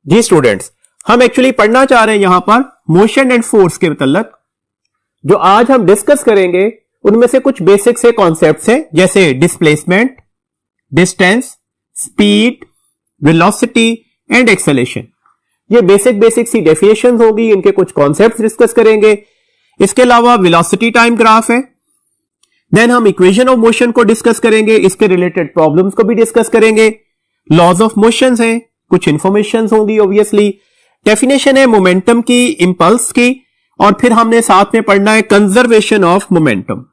जी students, हम actually पढ़ना चाह रहे हैं यहां पर मोशन एंड फोर्स के मतलब जो आज हम डिस्कस करेंगे उनमें से कुछ बेसिक से कॉन्सेप्ट्स हैं, जैसे displacement, distance, speed, velocity and acceleration. ये बेसिक सी डेफिनेशन होगी, इनके कुछ कॉन्सेप्ट्स डिस्कस करेंगे। इसके अलावा वेलोसिटी टाइम ग्राफ है। देन हम इक्वेशन ऑफ मोशन को डिस्कस करेंगे, इसके रिलेटेड प्रॉब्लम्स को भी डिस्कस करेंगे। लॉज ऑफ मोशन है, कुछ इंफॉर्मेशन होंगी ऑब्वियसली। डेफिनेशन है मोमेंटम की, इंपल्स की, और फिर हमने साथ में पढ़ना है कंजर्वेशन ऑफ मोमेंटम।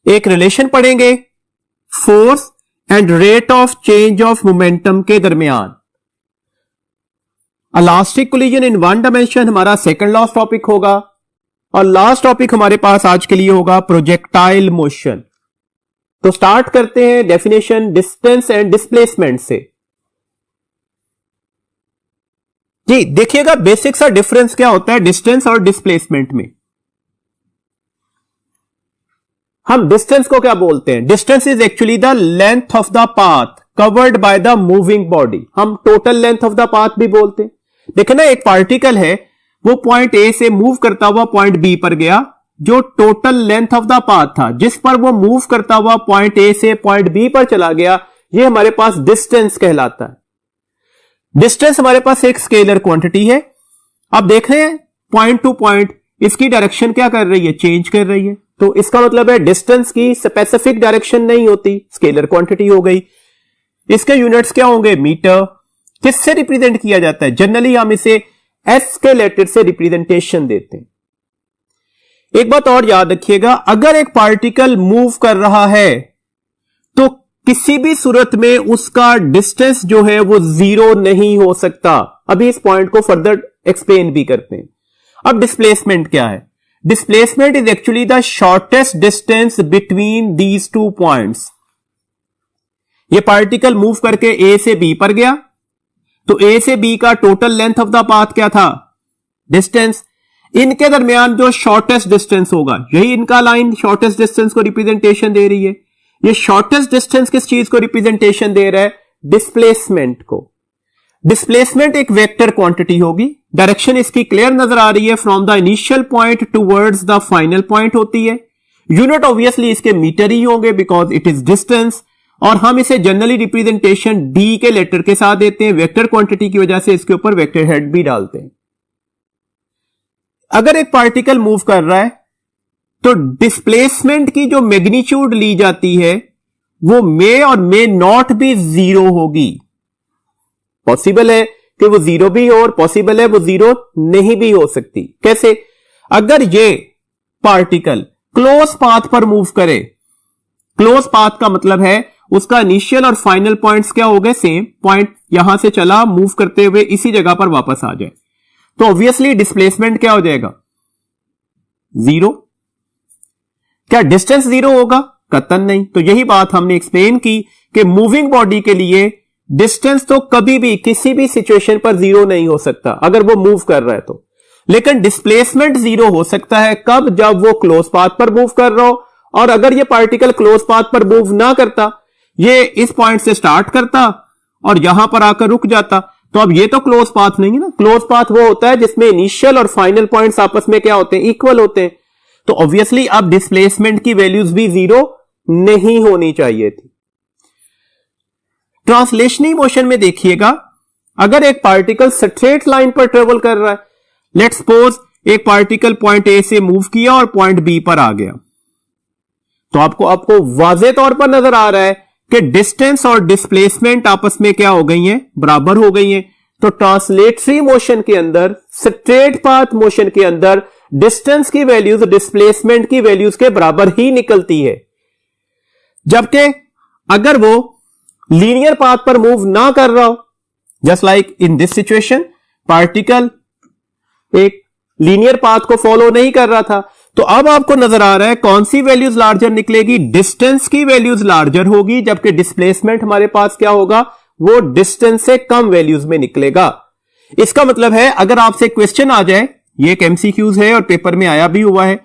एक रिलेशन पढ़ेंगे force and rate of change of momentum के दरमियान। Elastic collision in one dimension हमारा सेकंड लास्ट टॉपिक होगा, और लास्ट टॉपिक हमारे पास आज के लिए होगा प्रोजेक्टाइल मोशन। तो स्टार्ट करते हैं डेफिनेशन डिस्टेंस एंड डिस्प्लेसमेंट से। जी देखिएगा बेसिक सा डिफरेंस क्या होता है डिस्टेंस और डिस्प्लेसमेंट में। हम डिस्टेंस को क्या बोलते हैं? Distance is actually the length of the path covered by the moving body. हम total length of the path भी बोलते हैं। देखिए ना, एक पार्टिकल है, वो पॉइंट ए से मूव करता हुआ पॉइंट बी पर गया। जो total length of the path था जिस पर वो मूव करता हुआ पॉइंट ए से पॉइंट बी पर चला गया, ये हमारे पास डिस्टेंस कहलाता है। डिस्टेंस हमारे पास एक स्केलर क्वांटिटी है। अब देख रहे हैं पॉइंट टू पॉइंट इसकी डायरेक्शन क्या कर रही है? चेंज कर रही है। तो इसका मतलब है डिस्टेंस की स्पेसिफिक डायरेक्शन नहीं होती, स्केलर क्वांटिटी हो गई। इसके यूनिट्स क्या होंगे? मीटर। किससे रिप्रेजेंट किया जाता है? जनरली हम इसे एस के लेटर से रिप्रेजेंटेशन देते हैं। एक बात और याद रखिएगा, अगर एक पार्टिकल मूव कर रहा है तो किसी भी सूरत में उसका डिस्टेंस जो है वो जीरो नहीं हो सकता। अभी इस पॉइंट को फर्दर एक्सप्लेन भी करते हैं। अब डिस्प्लेसमेंट क्या है? Displacement is actually the shortest distance between these two points. ये पार्टिकल मूव करके ए से बी पर गया, तो ए से बी का total length of the path क्या था? डिस्टेंस। इनके दरमियान जो शॉर्टेस्ट डिस्टेंस होगा, यही इनका लाइन शॉर्टेस्ट डिस्टेंस को रिप्रेजेंटेशन दे रही है। ये शॉर्टेस्ट डिस्टेंस किस चीज को रिप्रेजेंटेशन दे रहा है? डिस्प्लेसमेंट को। डिस्प्लेसमेंट एक वेक्टर क्वांटिटी होगी। डायरेक्शन इसकी क्लियर नजर आ रही है, from the initial point towards the final point होती है। यूनिट ऑब्वियसली इसके मीटर ही होंगे बिकॉज इट इज डिस्टेंस, और हम इसे जनरली रिप्रेजेंटेशन डी के लेटर के साथ देते हैं। वेक्टर क्वांटिटी की वजह से इसके ऊपर वेक्टर हेड भी डालते हैं। अगर एक पार्टिकल मूव कर रहा है तो डिस्प्लेसमेंट की जो मैग्नीट्यूड ली जाती है वो मे और मे नॉट भी जीरो होगी। पॉसिबल है कि वो जीरो भी हो और पॉसिबल है वो जीरो नहीं भी हो सकती। कैसे? अगर ये पार्टिकल क्लोज पाथ पर मूव करे, क्लोज पाथ का मतलब है उसका इनिशियल और फाइनल पॉइंट्स क्या हो गए? सेम पॉइंट यहां से चला, मूव करते हुए इसी जगह पर वापस आ जाए, तो ऑब्वियसली डिस्प्लेसमेंट क्या हो जाएगा? जीरो। क्या डिस्टेंस जीरो होगा? कतई नहीं। तो यही बात हमने एक्सप्लेन की कि मूविंग बॉडी के लिए डिस्टेंस तो कभी भी किसी भी सिचुएशन पर जीरो नहीं हो सकता अगर वो मूव कर रहा है तो। लेकिन डिस्प्लेसमेंट जीरो हो सकता है कब? जब वो क्लोज पाथ पर मूव कर रहा हो। और अगर ये पार्टिकल क्लोज पाथ पर मूव ना करता, ये इस पॉइंट से स्टार्ट करता और यहां पर आकर रुक जाता, तो अब ये तो क्लोज पाथ नहीं है ना। क्लोज पाथ वो होता है जिसमें इनिशियल और फाइनल पॉइंट्स आपस में क्या होते हैं? इक्वल होते हैं। तो ऑब्वियसली अब डिस्प्लेसमेंट की वैल्यूज भी जीरो नहीं होनी चाहिए थी। ट्रांसलेशनल मोशन में देखिएगा, अगर एक पार्टिकल स्ट्रेट लाइन पर ट्रेवल कर रहा है, लेट्स सपोज एक पार्टिकल पॉइंट ए से मूव किया और पॉइंट बी पर आ गया, तो आपको वाज़ेह तौर पर नजर आ रहा है कि डिस्टेंस और डिस्प्लेसमेंट आपस में क्या हो गई हैं? बराबर हो गई हैं। तो ट्रांसलेटरी मोशन के अंदर, स्ट्रेट पाथ मोशन के अंदर डिस्टेंस की वैल्यूज डिस्प्लेसमेंट की वैल्यूज के बराबर ही निकलती है। जबकि अगर वो लीनियर पाथ पर मूव ना कर रहा हो, just like in this situation, particle एक लीनियर पाथ को फॉलो नहीं कर रहा था, तो अब आपको नजर आ रहा है कौन सी वैल्यूज लार्जर निकलेगी? डिस्टेंस की वैल्यूज लार्जर होगी, जबकि डिस्प्लेसमेंट हमारे पास क्या होगा? वो डिस्टेंस से कम वैल्यूज में निकलेगा। इसका मतलब है अगर आपसे क्वेश्चन आ जाए, ये एक एमसीक्यूज है और पेपर में आया भी हुआ है,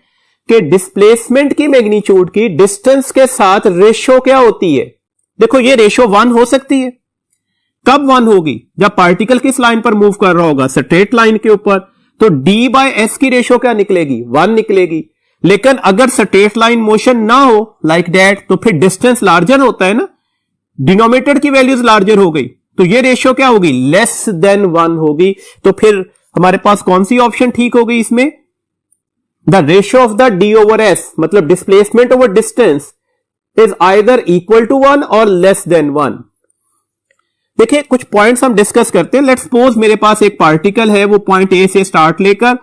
कि डिस्प्लेसमेंट की मैग्नीट्यूड की डिस्टेंस के साथ रेशो क्या होती है? देखो ये रेशो 1 हो सकती है, कब 1 होगी? जब पार्टिकल किस लाइन पर मूव कर रहा होगा? स्ट्रेट लाइन के ऊपर। तो d बाय एस की रेशो क्या निकलेगी? 1 निकलेगी। लेकिन अगर स्ट्रेट लाइन मोशन ना हो लाइक दैट, तो फिर डिस्टेंस लार्जर होता है ना, डिनोमिनेटर की वैल्यूज लार्जर हो गई, तो ये रेशियो क्या होगी? लेस देन 1 होगी। तो फिर हमारे पास कौन सी ऑप्शन ठीक होगी इसमें? The ratio of the D over S, मतलब displacement over distance, is either equal to 1 और लेस देन 1। देखिए कुछ पॉइंट्स हम डिस्कस करते हैं। लेट्स सपोज मेरे पास एक पार्टिकल है, वो पॉइंट ए से स्टार्ट लेकर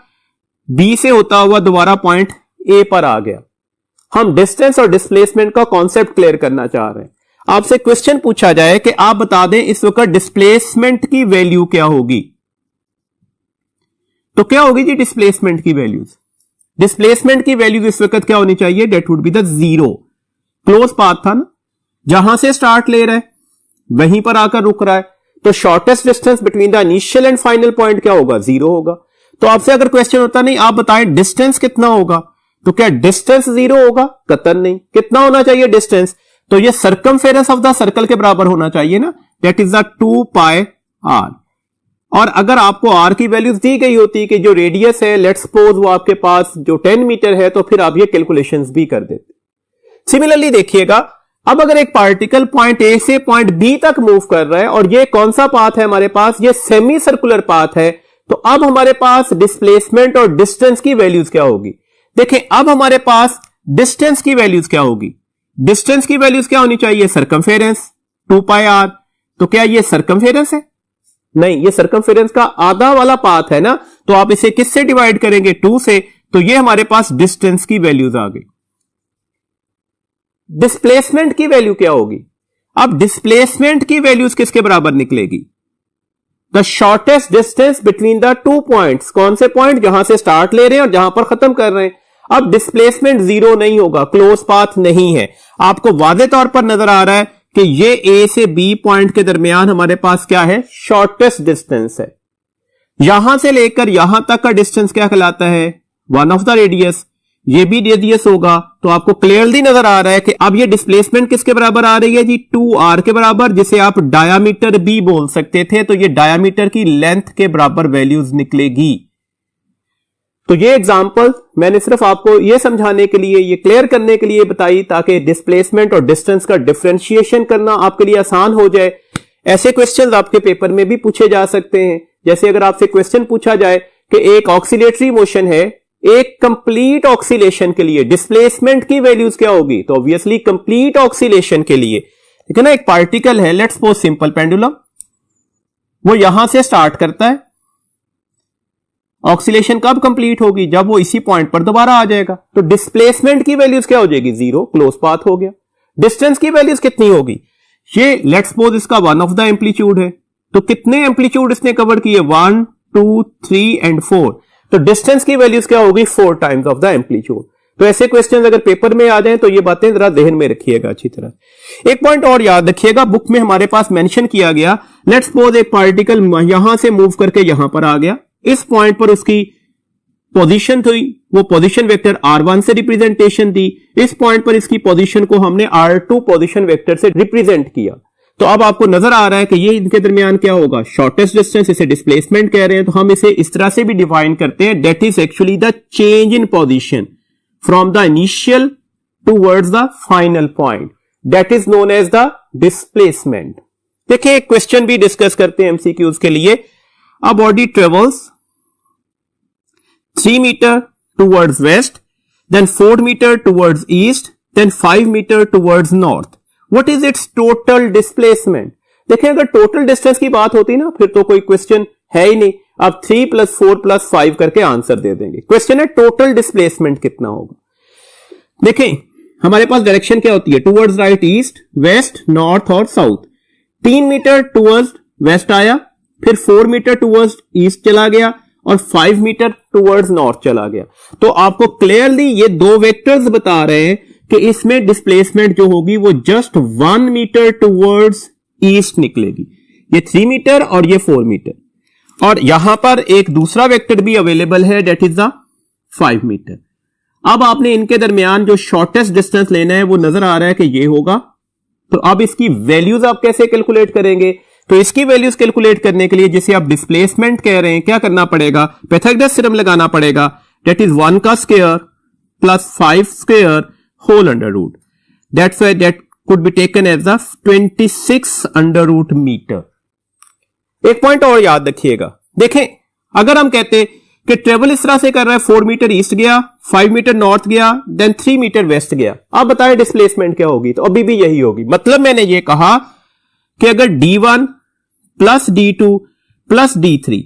बी से होता हुआ दोबारा पॉइंट ए पर आ गया। हम डिस्टेंस और डिस्प्लेसमेंट का कॉन्सेप्ट क्लियर करना चाह रहे हैं। आपसे क्वेश्चन पूछा जाए कि आप बता दें इस वक्त डिस्प्लेसमेंट की वैल्यू क्या होगी, तो क्या होगी जी डिस्प्लेसमेंट की वैल्यूज? डिस्प्लेसमेंट की वैल्यू इस वक्त क्या होनी चाहिए? That would be the 0। Close path था ना, जहां से स्टार्ट ले रहा है वहीं पर आकर रुक रहा है, तो shortest distance between the initial and final point क्या होगा? 0 होगा। तो आपसे अगर क्वेश्चन होता नहीं आप बताएं डिस्टेंस कितना होगा, तो क्या डिस्टेंस 0 होगा? कतई नहीं। कितना होना चाहिए डिस्टेंस? तो ये सर्कमफेरेंस ऑफ द सर्कल के बराबर होना चाहिए ना, that is the 2 pi r. और अगर आपको आर की वैल्यूज दी गई होती कि जो रेडियस है लेट्स सपोज वो आपके पास जो 10 मीटर है, तो फिर आप ये कैलकुलेशंस भी कर देते। सिमिलरली देखिएगा, अब अगर एक पार्टिकल पॉइंट ए से पॉइंट बी तक मूव कर रहा है और ये कौन सा पाथ है हमारे पास? ये सेमी सर्कुलर पाथ है। तो अब हमारे पास डिस्प्लेसमेंट और डिस्टेंस की वैल्यूज क्या होगी? देखें अब हमारे पास डिस्टेंस की वैल्यूज क्या होगी? डिस्टेंस की वैल्यूज क्या होनी चाहिए? Circumference 2 pi r. तो क्या ये सर्कमफेरेंस है? नहीं, ये सर्कमफेरेंस का आधा वाला पाथ है ना, तो आप इसे किससे डिवाइड करेंगे? 2 से। तो ये हमारे पास डिस्टेंस की वैल्यूज आ गई। डिस्प्लेसमेंट की वैल्यू क्या होगी? अब डिस्प्लेसमेंट की वैल्यूज किसके बराबर निकलेगी? The shortest distance between the 2 points. कौन से पॉइंट? जहां से स्टार्ट ले रहे हैं और जहां पर खत्म कर रहे हैं। अब डिस्प्लेसमेंट 0 नहीं होगा, क्लोज पाथ नहीं है। आपको वादे तौर पर नजर आ रहा है कि ये ए से बी पॉइंट के दरमियान हमारे पास क्या है? शॉर्टेस्ट डिस्टेंस है। यहां से लेकर यहां तक का डिस्टेंस क्या कहलाता है? 1 ऑफ द रेडियस। ये भी रेडियस होगा। तो आपको क्लियरली नजर आ रहा है कि अब ये डिस्प्लेसमेंट किसके बराबर आ रही है जी? 2r के बराबर, जिसे आप डायामीटर भी बोल सकते थे। तो ये डायामीटर की लेंथ के बराबर वैल्यूज निकलेगी। तो ये एग्जांपल मैंने सिर्फ आपको ये समझाने के लिए, ये क्लियर करने के लिए बताई, ताकि डिस्प्लेसमेंट और डिस्टेंस का डिफरेंशिएशन करना आपके लिए आसान हो जाए। ऐसे क्वेश्चंस आपके पेपर में भी पूछे जा सकते हैं। जैसे अगर आपसे क्वेश्चन पूछा जाए कि एक ऑक्सीलेटरी मोशन है, एक कंप्लीट ऑक्सीलेशन के लिए डिस्प्लेसमेंट की वैल्यूज क्या होगी? तो ऑब्वियसली कंप्लीट ऑक्सीलेशन के लिए, ठीक है ना, एक पार्टिकल है लेट्स सपोज सिंपल पेंडुलम, वो यहां से स्टार्ट करता है। ऑक्सीलेशन कब कंप्लीट होगी? जब वो इसी पॉइंट पर दोबारा आ जाएगा। तो डिस्प्लेसमेंट की वैल्यूज क्या हो जाएगी? 0, क्लोज पाथ हो गया। डिस्टेंस की वैल्यूज कितनी होगी? ये लेट्स सपोज इसका 1 ऑफ द एम्पलीट्यूड है। तो कितने एम्पलीट्यूड इसने कवर किए? 1, 2, 3 एंड 4। तो डिस्टेंस की वैल्यूज क्या होगी? 4 टाइम्स ऑफ द एम्पलीट्यूड। तो ऐसे क्वेश्चन अगर पेपर में आ जाए तो ये बातें जरा ध्यान में रखिएगा अच्छी तरह। एक पॉइंट और याद रखिएगा, बुक में हमारे पास मेंशन किया गया, लेट्स सपोज एक पार्टिकल यहां से मूव करके यहां पर आ गया। इस पॉइंट पर उसकी पोजीशन थी, वो पोजीशन वेक्टर r1 से रिप्रेजेंटेशन दी। इस पॉइंट पर इसकी पोजीशन को हमने r2 पोजीशन वेक्टर से रिप्रेजेंट किया। तो अब आपको नजर आ रहा है कि ये इनके दरमियान क्या होगा? शॉर्टेस्ट डिस्टेंस, इसे डिस्प्लेसमेंट कह रहे हैं। तो हम इसे इस तरह से भी डिफाइन करते हैं, that is actually the change in position from the initial towards the final point, that is known as the displacement. देखिए एक क्वेश्चन भी डिस्कस करते हैं एमसीक्यूज के लिए। A body travels 3 meter towards west, then 4 meter towards east, then 5 meter towards north. What is its total displacement? देखें अगर total distance की बात होती ना फिर तो कोई क्वेश्चन है ही नहीं। आप 3 + 4 + 5 करके आंसर दे देंगे। क्वेश्चन है टोटल डिस्प्लेसमेंट कितना होगा। देखें हमारे पास डायरेक्शन क्या होती है? Towards right, east, west, north और साउथ। 3 मीटर टूवर्ड्स वेस्ट आया, फिर 4 मीटर टूवर्ड्स ईस्ट चला गया और 5 मीटर टूवर्ड्स नॉर्थ चला गया। तो आपको क्लियरली ये 2 वेक्टर्स बता रहे हैं कि इसमें डिस्प्लेसमेंट जो होगी वो जस्ट 1 मीटर टूवर्ड्स ईस्ट निकलेगी। ये 3 मीटर और ये 4 मीटर। और यहां पर एक दूसरा वेक्टर भी अवेलेबल है, दैट इज द 5 मीटर। अब आपने इनके दरमियान जो शॉर्टेस्ट डिस्टेंस लेना है वो नजर आ रहा है कि ये होगा। तो अब इसकी वैल्यूज आप कैसे कैलकुलेट करेंगे? तो इसकी वैल्यूज कैलकुलेट करने के लिए जिसे आप डिस्प्लेसमेंट कह रहे हैं, क्या करना पड़ेगा, पाइथागोरस थ्योरम लगाना पड़ेगा। दैट इज 1 का square plus 5 square whole under root. That's why that could be taken as the 26 under root metre. एक पॉइंट और याद रखिएगा, देखें अगर हम कहते कि ट्रेवल इस तरह से कर रहा है, 4 मीटर ईस्ट गया, 5 मीटर नॉर्थ गया, देन 3 मीटर वेस्ट गया, आप बताएं डिस्प्लेसमेंट क्या होगी, तो अभी भी यही होगी। मतलब मैंने ये कहा कि अगर D1 plus D2 plus D3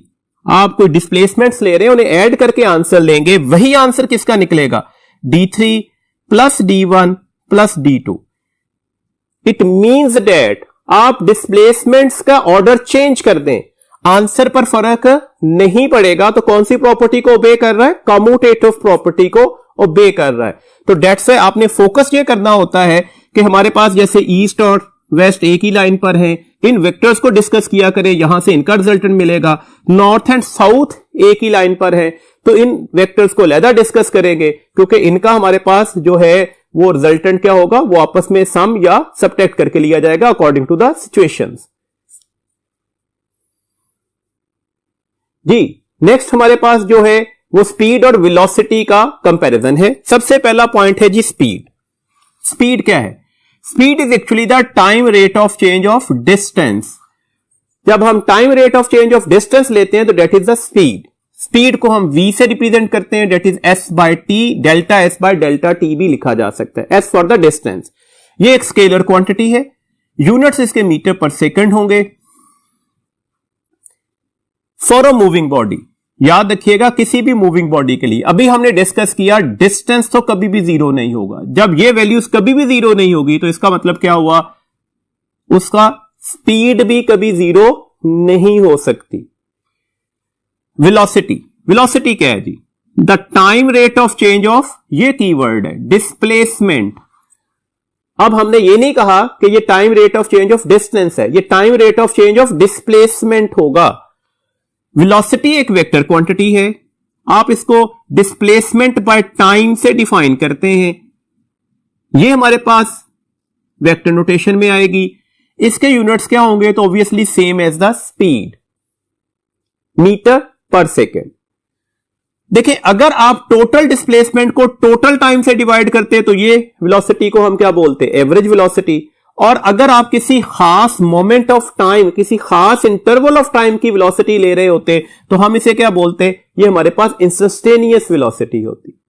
आप कोई डिस्प्लेसमेंट्स ले रहे हैं, उन्हें ऐड करके आंसर लेंगे, वही आंसर किसका निकलेगा, D3 plus D1 plus D2। It means that आप डिस्प्लेसमेंट्स का ऑर्डर चेंज कर दें, आंसर पर फर्क नहीं पड़ेगा। तो कौन सी प्रॉपर्टी को ओबे कर रहा है, कम्यूटेटिव प्रॉपर्टी को ओबे कर रहा है। तो दैट्स व्हाई आपने फोकस ये करना होता है कि हमारे पास जैसे ईस्ट और वेस्ट एक ही लाइन पर हैं, इन वेक्टर्स को डिस्कस किया करें, यहां से इनका रिजल्टेंट मिलेगा। नॉर्थ एंड साउथ एक ही लाइन पर है, तो इन वेक्टर्स को अलग डिस्कस करेंगे, क्योंकि इनका हमारे पास जो है वो रिजल्टेंट क्या होगा, वो आपस में सम या सबट्रैक्ट करके लिया जाएगा अकॉर्डिंग टू द सिचुएशंस। जी नेक्स्ट हमारे पास जो है वो स्पीड और वेलोसिटी का कंपैरिजन है। सबसे पहला पॉइंट है जी स्पीड। स्पीड क्या है, speed is actually the time rate of change of distance. जब हम time rate of change of distance लेते हैं तो that is the speed. Speed को हम v से रिप्रेजेंट करते हैं, that is s by t, delta s by delta t भी लिखा जा सकता है, s फॉर द डिस्टेंस। ये एक स्केलर क्वांटिटी है, यूनिट्स इसके मीटर पर सेकंड होंगे। फॉर अ मूविंग बॉडी, याद रखिएगा किसी भी मूविंग बॉडी के लिए, अभी हमने डिस्कस किया डिस्टेंस तो कभी भी जीरो नहीं होगा। जब ये वैल्यूज कभी भी जीरो नहीं होगी तो इसका मतलब क्या हुआ, उसका स्पीड भी कभी जीरो नहीं हो सकती। वेलोसिटी, वेलोसिटी क्या है जी, the time rate of change of, ये कीवर्ड है, डिस्प्लेसमेंट। अब हमने ये नहीं कहा कि ये time rate of change of distance है, ये time rate of change of displacement होगा। वेलोसिटी एक वेक्टर क्वांटिटी है, आप इसको डिस्प्लेसमेंट बाय टाइम से डिफाइन करते हैं, ये हमारे पास वेक्टर नोटेशन में आएगी। इसके यूनिट्स क्या होंगे, तो obviously same as the speed, metre पर सेकेंड। देखिए अगर आप टोटल डिस्प्लेसमेंट को टोटल टाइम से डिवाइड करते हैं तो ये वेलोसिटी को हम क्या बोलते हैं, एवरेज वेलोसिटी। और अगर आप किसी खास मोमेंट ऑफ टाइम, किसी खास इंटरवल ऑफ टाइम की वेलोसिटी ले रहे होते तो हम इसे क्या बोलते हैं, ये हमारे पास इंस्टेंटेनियस वेलोसिटी होती।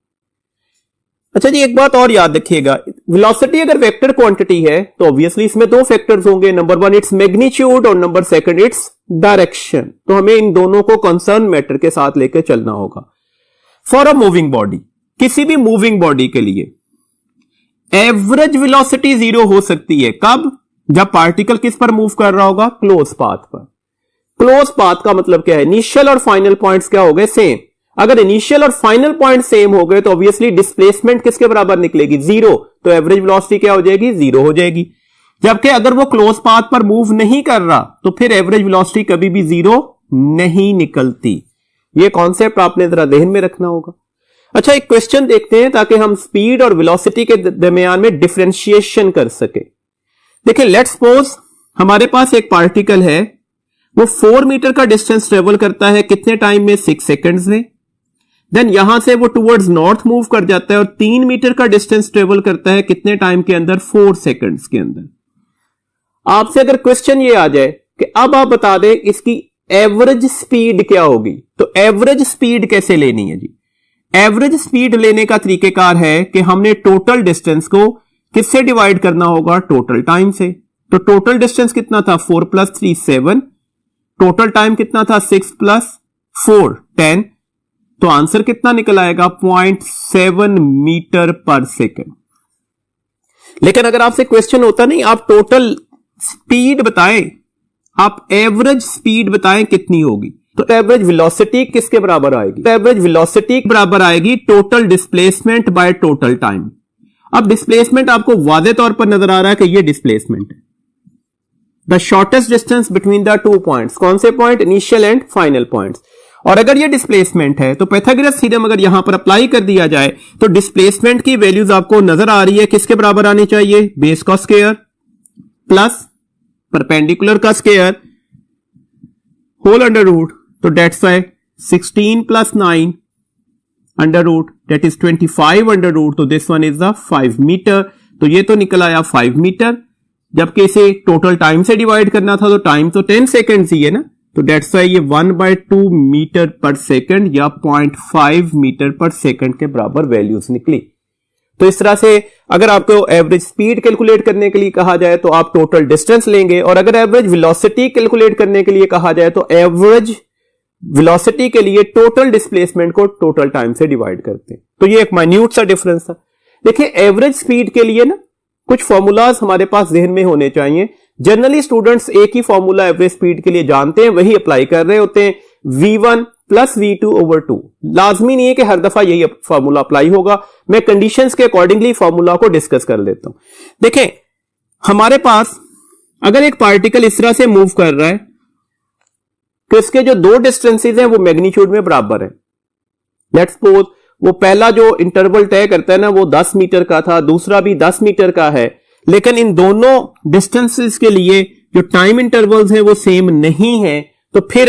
अच्छा जी एक बात और याद रखिएगा, वेलोसिटी अगर वेक्टर क्वांटिटी है तो ऑब्वियसली इसमें दो फैक्टर्स होंगे, नंबर वन इट्स मैग्नीट्यूड और नंबर सेकंड इट्स डायरेक्शन। तो हमें इन दोनों को कंसर्न मैटर के साथ लेकर चलना होगा। फॉर अ मूविंग बॉडी, किसी भी मूविंग बॉडी के लिए एवरेज वेलोसिटी जीरो हो सकती है, कब, जब पार्टिकल किस पर मूव कर रहा होगा, क्लोज पाथ पर। क्लोज पाथ का मतलब क्या है, इनिशियल और फाइनल पॉइंट्स क्या हो गए, सेम। अगर इनिशियल और फाइनल पॉइंट सेम हो गए तो ऑब्वियसली डिस्प्लेसमेंट किसके बराबर निकलेगी, जीरो। तो एवरेज वेलोसिटी क्या हो जाएगी, जीरो हो जाएगी। जबकि अगर वो क्लोज पाथ पर मूव नहीं कर रहा तो फिर एवरेज वेलोसिटी कभी भी जीरो नहीं निकलती। ये कॉन्सेप्ट आपने जरा ध्यान में रखना होगा। अच्छा एक क्वेश्चन देखते हैं ताकि हम स्पीड और वेलोसिटी के दरमियान में डिफरेंशिएशन कर सके। देखिए लेट्स सपोज हमारे पास एक पार्टिकल है, वो 4 मीटर का डिस्टेंस ट्रेवल करता है, कितने टाइम में, 6 सेकंड्स में। देन यहां से वो टुवर्ड्स नॉर्थ मूव कर जाता है और 3 मीटर का डिस्टेंस ट्रेवल करता है, कितने टाइम के अंदर, 4 सेकंड्स के अंदर। आपसे अगर क्वेश्चन ये आ जाए कि अब आप बता दें इसकी एवरेज स्पीड क्या होगी, तो एवरेज स्पीड कैसे लेनी है जी। एवरेज स्पीड लेने का तरीकेकार है कि हमने टोटल डिस्टेंस को किससे डिवाइड करना होगा, टोटल टाइम से। तो टोटल डिस्टेंस कितना था, 4 + 3 7, टोटल टाइम कितना था, 6 + 4 10। तो आंसर कितना निकल आएगा, 0.7 मीटर पर सेकेंड। लेकिन अगर आपसे क्वेश्चन होता नहीं, आप टोटल स्पीड बताएं, आप एवरेज स्पीड बताएं कितनी होगी, तो एवरेज वेलोसिटी किसके बराबर आएगी, तो एवरेज वेलोसिटी बराबर आएगी total displacement by total time. अब डिस्प्लेसमेंट आपको वादे तौर पर नजर आ रहा है कि ये डिस्प्लेसमेंट है, the shortest distance between the 2 points. कौन से point, initial and final points. और अगर ये डिस्प्लेसमेंट है तो पाइथागोरस थ्योरम अगर यहां पर अप्लाई कर दिया जाए तो डिस्प्लेसमेंट की वैल्यूज आपको नजर आ रही है, किसके बराबर आनी चाहिए, बेस का स्क्वायर प्लस परपेंडिकुलर का स्क्वायर होल अंडर रूट, तो that's why 16 plus 9 under root that is 25 under root, तो this one is the 5 metre. तो ये तो निकल आया 5 मीटर, जबकि इसे टोटल टाइम से डिवाइड करना था तो टाइम तो 10 सेकेंड ही है ना, तो डेट्स वाई ये 1/2 मीटर पर सेकेंड या 0.5 मीटर पर सेकेंड के बराबर वैल्यूज निकली। तो इस तरह से अगर आपको एवरेज स्पीड कैलकुलेट करने के लिए कहा जाए तो आप टोटल डिस्टेंस लेंगे, और अगर एवरेज वेलोसिटी कैलकुलेट करने के लिए कहा जाए तो एवरेज वेलोसिटी के लिए टोटल डिस्प्लेसमेंट को टोटल टाइम से डिवाइड करते हैं। तो ये एक माइन्यूट सा डिफरेंस था। देखिए एवरेज स्पीड के लिए ना कुछ फॉर्मूलाज हमारे पास जहन में होने चाहिए। जनरली स्टूडेंट्स एक ही फॉर्मूला एवरेज स्पीड के लिए जानते हैं, वही अप्लाई कर रहे होते हैं, v1 प्लस v2/2। लाजमी नहीं है कि हर दफा यही फॉर्मूला अप्लाई होगा, मैं कंडीशंस के अकॉर्डिंगली फॉर्मूला को डिस्कस कर लेता हूं। देखें हमारे पास अगर एक पार्टिकल इस तरह से मूव कर रहा है तो इसके जो दो डिस्टेंसेस हैं वो मैग्नीट्यूड में बराबर है। लेट्स सपोज वो पहला जो इंटरवल तय करता है ना वो 10 मीटर का था, दूसरा भी 10 मीटर का है, लेकिन इन दोनों डिस्टेंसेस के लिए जो टाइम इंटरवल्स हैं वो सेम नहीं है, तो फिर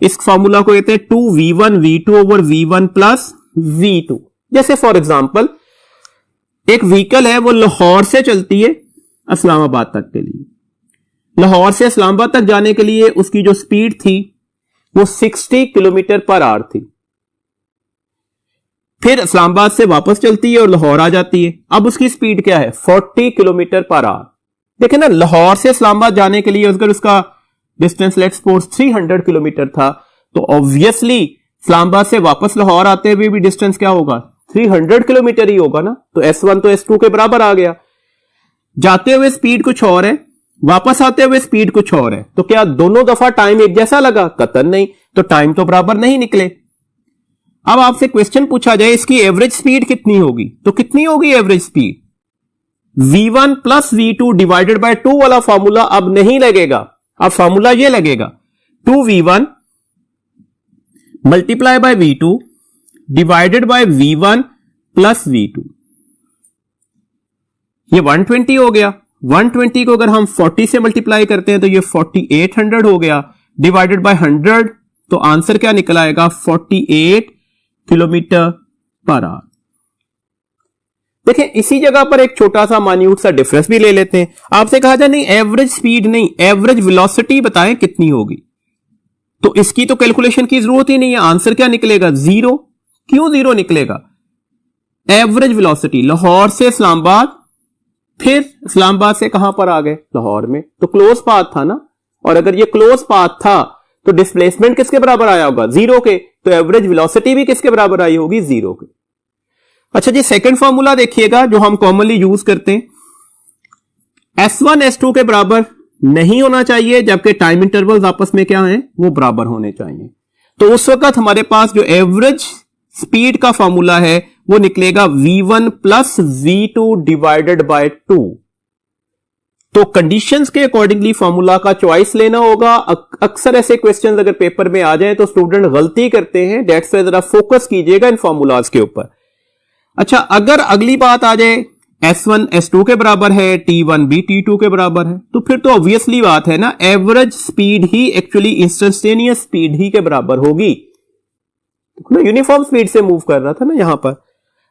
इस फॉर्मूला को कहते हैं 2v1v2/v1 प्लस v2। जैसे फॉर एग्जांपल एक व्हीकल है, वो लाहौर से चलती है इस्लामाबाद तक के लिए। लाहौर से इस्लामाबाद तक जाने के लिए उसकी जो स्पीड थी वो 60 किलोमीटर पर आवर थी। फिर इस्लामाबाद से वापस चलती है और लाहौर आ जाती है। अब उसकी स्पीड क्या है? 40 किलोमीटर पर आवर। देखें ना, लाहौर से इस्लामाबाद जाने के लिए अगर उसका डिस्टेंस लेट्स सपोज 300 किलोमीटर था, तो ऑब्वियसली इस्लामाबाद से वापस लाहौर आते हुए भी डिस्टेंस क्या होगा? 300 किलोमीटर ही होगा ना। तो S1 तो S2 के बराबर आ गया। जाते हुए स्पीड कुछ और है, वापस आते हुए स्पीड कुछ और है, तो क्या दोनों दफा टाइम एक जैसा लगा? कतई नहीं, तो टाइम तो बराबर नहीं निकले। अब आपसे क्वेश्चन पूछा जाए इसकी एवरेज स्पीड कितनी होगी, तो कितनी होगी average speed? v1 plus v2 divided by 2 वाला फॉर्मूला अब नहीं लगेगा। अब फॉर्मूला ये लगेगा 2v1 multiply by v2 divided bye v1 plus v2। ये 120 हो गया। 120 को अगर हम 40 से मल्टीप्लाई करते हैं तो ये 4800 हो गया, डिवाइडेड बाय 100, तो आंसर क्या निकल आएगा? 48 किलोमीटर पर आवर। देखें इसी जगह पर एक छोटा सा मान्यूट सा डिफरेंस भी ले लेते हैं। आपसे कहा जाए नहीं एवरेज स्पीड नहीं, एवरेज वेलोसिटी बताएं कितनी होगी, तो इसकी तो कैलकुलेशन की जरूरत ही नहीं है। आंसर क्या निकलेगा? 0। क्यों 0 निकलेगा? एवरेज वेलोसिटी लाहौर से इस्लामाबाद, फिर इस्लामाबाद से कहां पर आ गए? लाहौर में, तो क्लोज पाथ था ना। और अगर ये क्लोज पाथ था तो डिस्प्लेसमेंट किसके बराबर आया होगा? 0 के। तो एवरेज वेलोसिटी भी किसके बराबर आई होगी? 0 के। अच्छा जी, सेकंड फॉर्मूला देखिएगा जो हम कॉमनली यूज करते हैं, S1 S2 के बराबर नहीं होना चाहिए, जबकि टाइम इंटरवल्स आपस में क्या हैं? वो बराबर होने चाहिए। तो उस वक्त हमारे पास जो एवरेज स्पीड का फॉर्मूला है वो निकलेगा v1 plus v2 divided by 2। तो कंडीशंस के अकॉर्डिंगली फॉर्मूला का चॉइस लेना होगा। अक्सर ऐसे क्वेश्चंस अगर पेपर में आ जाएं तो स्टूडेंट गलती करते हैं, डेट्स वाई जरा फोकस कीजिएगा इन फॉर्मूलाज के ऊपर। अच्छा, अगर अगली बात आ जाए S1 S2 के बराबर है, T1 भी T2 के बराबर है, तो फिर तो ऑब्वियसली बात है ना, एवरेज स्पीड ही एक्चुअली इंस्टेंटेनियस स्पीड ही के बराबर होगी। तो यूनिफॉर्म स्पीड से मूव कर रहा था ना यहां पर।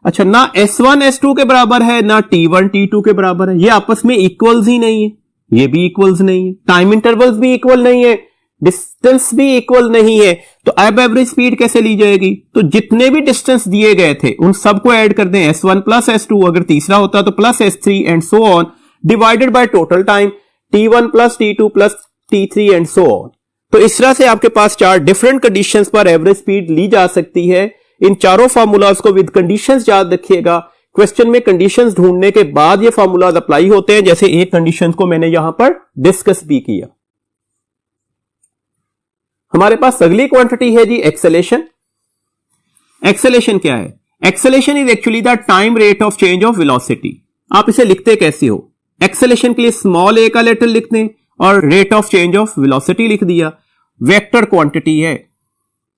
अच्छा, ना S1 S2 के बराबर है, ना T1 T2 के बराबर है, ये आपस में इक्वल्स ही नहीं है, ये भी इक्वल्स नहीं है, टाइम इंटरवल्स भी इक्वल नहीं है, डिस्टेंस भी इक्वल नहीं है। तो अब एवरेज स्पीड कैसे ली जाएगी? तो जितने भी डिस्टेंस दिए गए थे उन सबको ऐड कर दें, S1 प्लस S2, अगर तीसरा होता तो plus S3 and so on, divided by total time T1 plus T2 plus T3 and so on. तो इस तरह से आपके पास 4 डिफरेंट कंडीशंस पर एवरेज स्पीड ली जा सकती है। इन चारों फार्मूलाज को विद कंडीशंस याद रखिएगा। क्वेश्चन में कंडीशंस ढूंढने के बाद ये फार्मूलाज अप्लाई होते हैं, जैसे एक कंडीशन को मैंने यहां पर डिस्कस भी किया। हमारे पास अगली क्वांटिटी है जी एक्सेलेरेशन। एक्सेलेरेशन क्या है? Acceleration is actually the time rate of change of velocity. आप इसे लिखते कैसे हो? एक्सेलेरेशन के लिए स्मॉल a का लेटर लिख दें और rate of change of velocity लिख दिया। वेक्टर क्वांटिटी है,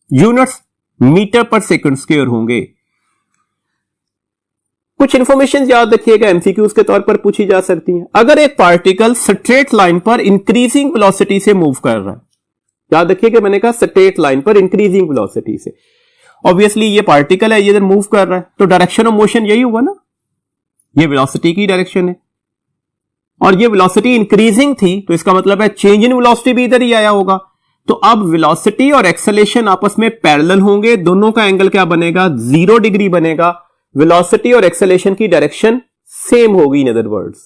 यूनिट्स मीटर पर सेकंड स्क्वायर होंगे। कुछ इंफॉर्मेशन याद रखिएगा, एमसीक्यूज के तौर पर पूछी जा सकती है। अगर एक पार्टिकल स्ट्रेट लाइन पर इंक्रीजिंग वेलोसिटी से मूव कर रहा है, याद रखिएगा मैंने कहा स्ट्रेट लाइन पर इंक्रीजिंग वेलोसिटी से, ऑब्वियसली ये पार्टिकल है, ये इधर मूव कर रहा है, तो डायरेक्शन ऑफ मोशन यही हुआ ना, ये वेलोसिटी की डायरेक्शन है और ये वेलोसिटी इंक्रीजिंग थी, तो इसका मतलब है चेंज इन वेलोसिटी भी इधर ही आया होगा। तो अब वेलोसिटी और एक्सेलेरेशन आपस में पैरेलल होंगे, दोनों का एंगल क्या बनेगा, 0 डिग्री बनेगा। वेलोसिटी और एक्सेलेरेशन की डायरेक्शन सेम होगी इन अदर वर्ड्स।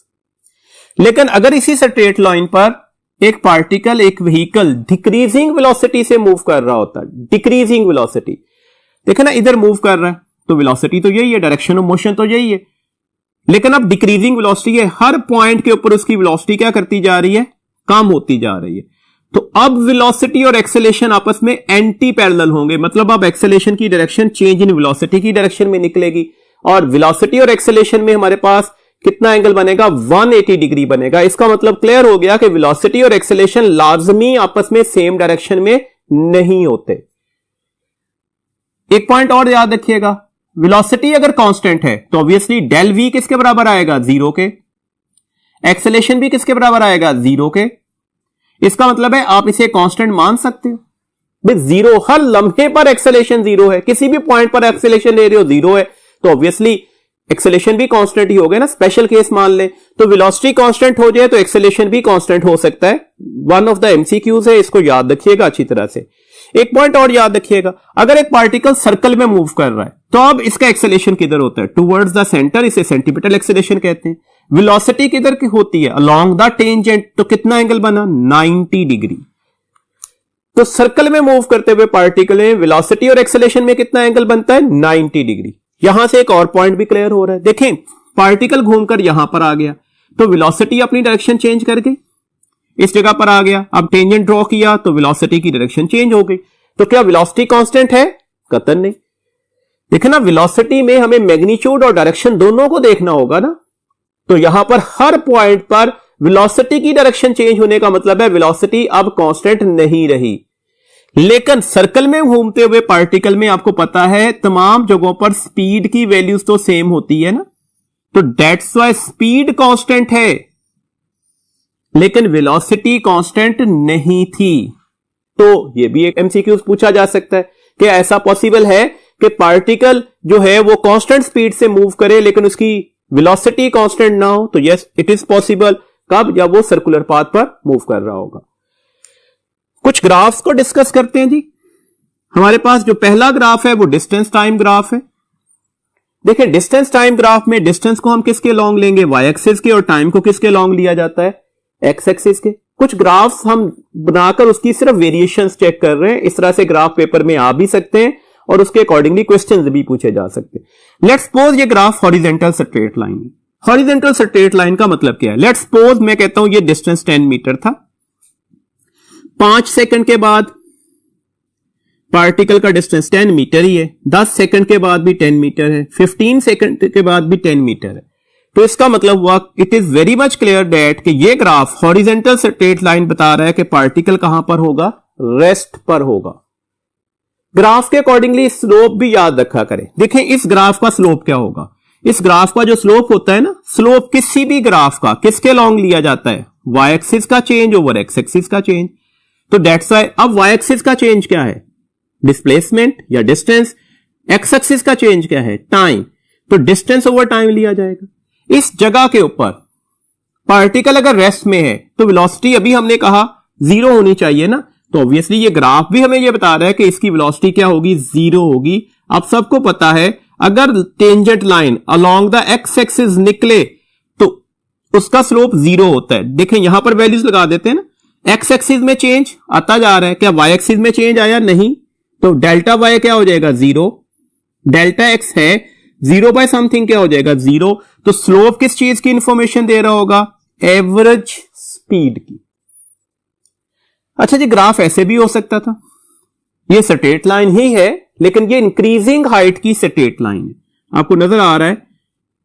लेकिन अगर इसी स्ट्रेट लाइन पर एक पार्टिकल, एक व्हीकल डिक्रीजिंग वेलोसिटी से मूव कर रहा होता, डिक्रीजिंग वेलोसिटी, देखो ना इधर मूव कर रहा है, तो वेलोसिटी तो यही है, डायरेक्शन ऑफ मोशन तो यही है, लेकिन अब डिक्रीजिंग वेलोसिटी है, हर पॉइंट के ऊपर उसकी वेलोसिटी क्या करती जा रही है, कम होती जा रही है। तो अब वेलोसिटी और एक्सेलेरेशन आपस में एंटी पैरेलल होंगे, मतलब अब एक्सेलेरेशन की डायरेक्शन चेंज इन वेलोसिटी की डायरेक्शन में निकलेगी, और वेलोसिटी और एक्सेलेरेशन में हमारे पास कितना एंगल बनेगा, 180 डिग्री बनेगा। इसका मतलब क्लियर हो गया कि वेलोसिटी और एक्सेलेरेशन लाजमी आपस में सेम डायरेक्शन में नहीं होते। एक पॉइंट और याद रखिएगा, वेलोसिटी अगर कांस्टेंट है तो ऑब्वियसली डेल वी किसके बराबर आएगा, 0 के। एक्सेलेरेशन भी किसके बराबर आएगा, 0 के। इसका मतलब है आप इसे कांस्टेंट मान सकते हो, भाई 0 हर लम्हे पर एक्सेलेरेशन 0 है, किसी भी पॉइंट पर एक्सेलेरेशन ले रहे हो 0 है, तो ऑब्वियसली एक्सेलेरेशन भी कांस्टेंट ही हो गया ना। स्पेशल केस मान ले तो वेलोसिटी कांस्टेंट हो जाए तो एक्सेलेरेशन भी कांस्टेंट हो सकता है। वन ऑफ द एमसीक्यूज है, इसको याद रखिएगा अच्छी तरह से। एक पॉइंट और याद रखिएगा, अगर एक पार्टिकल सर्कल में मूव कर रहा है तो अब इसका एक्सेलेरेशन किधर होता है, टुवर्ड्स द सेंटर, इसे सेंटीमीटर एक्सेलेरेशन कहते हैं। वेलोसिटी किधर की होती है, अलोंग द टेंजेंट, तो कितना एंगल बना, 90 डिग्री। तो सर्कल में मूव करते हुए पार्टिकल में वेलोसिटी और एक्सेलेरेशन में कितना एंगल बनता है, 90 डिग्री। यहां से एक और पॉइंट भी क्लियर हो रहा है, देखें पार्टिकल घूमकर यहां पर आ गया तो वेलोसिटी अपनी डायरेक्शन चेंज करके इस जगह पर आ गया, अब टेंजेंट ड्रॉ किया तो वेलोसिटी की डायरेक्शन चेंज हो गई। तो क्या वेलोसिटी कांस्टेंट है, कतई नहीं। देखना ना वेलोसिटी में हमें मैग्नीट्यूड और डायरेक्शन दोनों को देखना होगा ना, तो यहां पर हर पॉइंट पर वेलोसिटी की डायरेक्शन चेंज होने का मतलब है वेलोसिटी अब कांस्टेंट नहीं रही। लेकिन सर्कल में घूमते हुए पार्टिकल में आपको पता है तमाम जगहों पर स्पीड की वैल्यूज तो सेम होती है ना, तो दैट्स व्हाई स्पीड कांस्टेंट है लेकिन वेलोसिटी कांस्टेंट नहीं थी। तो यह भी एक एमसीक्यू पूछा जा सकता है कि ऐसा पॉसिबल है कि पार्टिकल जो है वो कांस्टेंट स्पीड से मूव करे लेकिन उसकी वेलोसिटी कांस्टेंट ना हो, तो यस इट इज पॉसिबल। कब, जब वो सर्कुलर पाथ पर मूव कर रहा होगा। कुछ ग्राफ्स को डिस्कस करते हैं जी। हमारे पास जो पहला ग्राफ है वो डिस्टेंस टाइम ग्राफ है। देखिए डिस्टेंस टाइम ग्राफ में डिस्टेंस को हम किसके लॉन्ग लेंगे, वाई एक्सिस के, और टाइम को किसके लॉन्ग लिया जाता है, एक्स एक्सिस के। कुछ ग्राफ्स हम बनाकर उसकी सिर्फ वेरिएशंस चेक कर रहे हैं, इस तरह से ग्राफ पेपर में आ भी सकते हैं और उसके अकॉर्डिंगली क्वेश्चंस भी पूछे जा सकते हैं। लेट्स सपोज ये ग्राफ हॉरिजॉन्टल स्ट्रेट लाइन है। हॉरिजॉन्टल स्ट्रेट लाइन का मतलब क्या है, लेट्स सपोज मैं कहता हूं ये डिस्टेंस 10 मीटर था, 5 सेकंड के बाद पार्टिकल का डिस्टेंस 10 मीटर ही है, 10 सेकंड के बाद भी 10 मीटर है, 15 सेकंड के बाद भी 10 मीटर है। तो इसका मतलब हुआ it is very much clear that कि ये ग्राफ हॉरिजॉन्टल स्ट्रेट लाइन बता रहा है कि पार्टिकल कहां पर होगा, रेस्ट पर होगा। ग्राफ के अकॉर्डिंगली स्लोप भी याद रखा करें। देखें इस ग्राफ का स्लोप क्या होगा, इस ग्राफ का जो स्लोप होता है ना, स्लोप किसी भी ग्राफ का किसके लॉन्ग लिया जाता है, वाई एक्सिस का चेंज ओवर एक्स एक्सिस का चेंज। तो दैट्स व्हाई अब वाई एक्सिस का चेंज क्या है, डिस्प्लेसमेंट या डिस्टेंस, एक्स एक्सिस का चेंज क्या है, टाइम। तो डिस्टेंस ओवर टाइम लिया जाएगा। इस जगह के ऊपर पार्टिकल अगर रेस्ट में है तो वेलोसिटी अभी हमने कहा 0 होनी चाहिए ना, तो ऑब्वियसली ये ग्राफ भी हमें ये बता रहा है कि इसकी वेलोसिटी क्या होगी, 0 होगी। अब सबको पता है अगर tangent line along the X axis निकले तो उसका स्लोप 0 होता है। देखें यहां पर वैल्यूज लगा देते हैं ना, एक्स एक्सिस में चेंज आता जा रहा है, क्या वाई एक्सिस में चेंज आया, नहीं, तो डेल्टा वाई क्या हो जाएगा, 0, डेल्टा एक्स है 0 बाय समथिंग क्या हो जाएगा, 0। तो स्लोप किस चीज की इंफॉर्मेशन दे रहा होगा, एवरेज स्पीड की। अच्छा जी ग्राफ ऐसे भी हो सकता था, ये स्ट्रेट लाइन ही है लेकिन ये इंक्रीजिंग हाइट की स्ट्रेट लाइन है। आपको नजर आ रहा है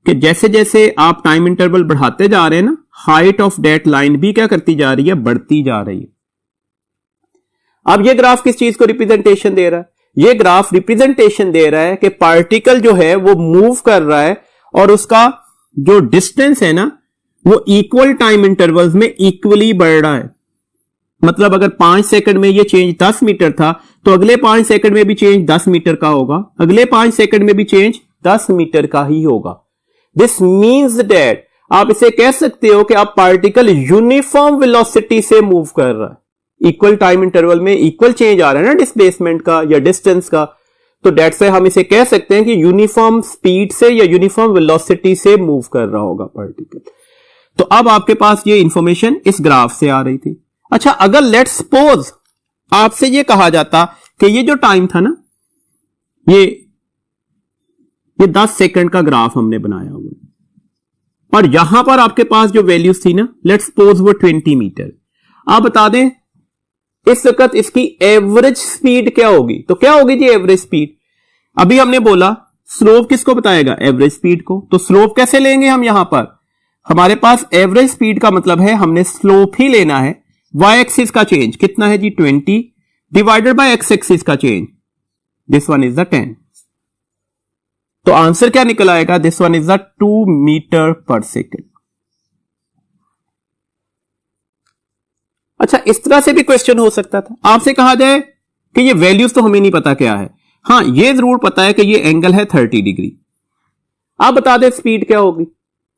कि जैसे जैसे आप टाइम इंटरवल बढ़ाते जा रहे हैं ना, हाइट ऑफ दैट लाइन भी क्या करती जा रही है, बढ़ती जा रही है। अब ये ग्राफ किस चीज को रिप्रेजेंटेशन दे रहा है, ये ग्राफ रिप्रेजेंटेशन दे रहा है कि पार्टिकल जो है वो मूव कर रहा है और उसका जो डिस्टेंस है ना वो इक्वल टाइम इंटरवल्स में इक्वली बढ़ रहा है। मतलब अगर 5 सेकंड में ये चेंज 10 मीटर था तो अगले 5 सेकंड में भी चेंज 10 मीटर का होगा, अगले 5 सेकंड में भी चेंज 10 मीटर का ही होगा। दिस मीन्स दैट आप इसे कह सकते हो कि आप पार्टिकल यूनिफॉर्म वेलोसिटी से मूव कर रहा है। इक्वल टाइम इंटरवल में इक्वल चेंज आ रहा है ना डिस्प्लेसमेंट का या डिस्टेंस का, तो दैट्स व्हाई हम इसे कह सकते हैं कि यूनिफॉर्म स्पीड से या यूनिफॉर्म वेलोसिटी से मूव कर रहा होगा पार्टिकल। तो अब आपके पास ये इंफॉर्मेशन इस ग्राफ से आ रही थी। अच्छा, अगर लेट्स सपोज आपसे ये कहा जाता कि ये जो टाइम था ना ये 10 सेकंड का ग्राफ हमने बनाया हुआ है और यहां पर आपके पास जो वैल्यूज थी ना लेट्स सपोज वो 20 मीटर। आप बता दें इस वक्त इसकी एवरेज स्पीड क्या होगी। तो क्या होगी जी एवरेज स्पीड? अभी हमने बोला स्लोप किसको बताएगा? एवरेज स्पीड को। तो स्लोप कैसे लेंगे हम? यहां पर हमारे पास एवरेज स्पीड का मतलब है हमने स्लोप ही लेना है। y एक्सिस का चेंज कितना है जी 20 डिवाइडेड बाय x एक्सिस का change, this one is the 10। तो आंसर क्या निकल आएगा? This one is the 2 metre पर सेकेंड। अच्छा, इस तरह से भी क्वेश्चन हो सकता था। आपसे कहा जाए कि ये वैल्यूज तो हमें नहीं पता क्या है, हां ये जरूर पता है कि ये एंगल है 30 डिग्री। आप बता दें स्पीड क्या होगी।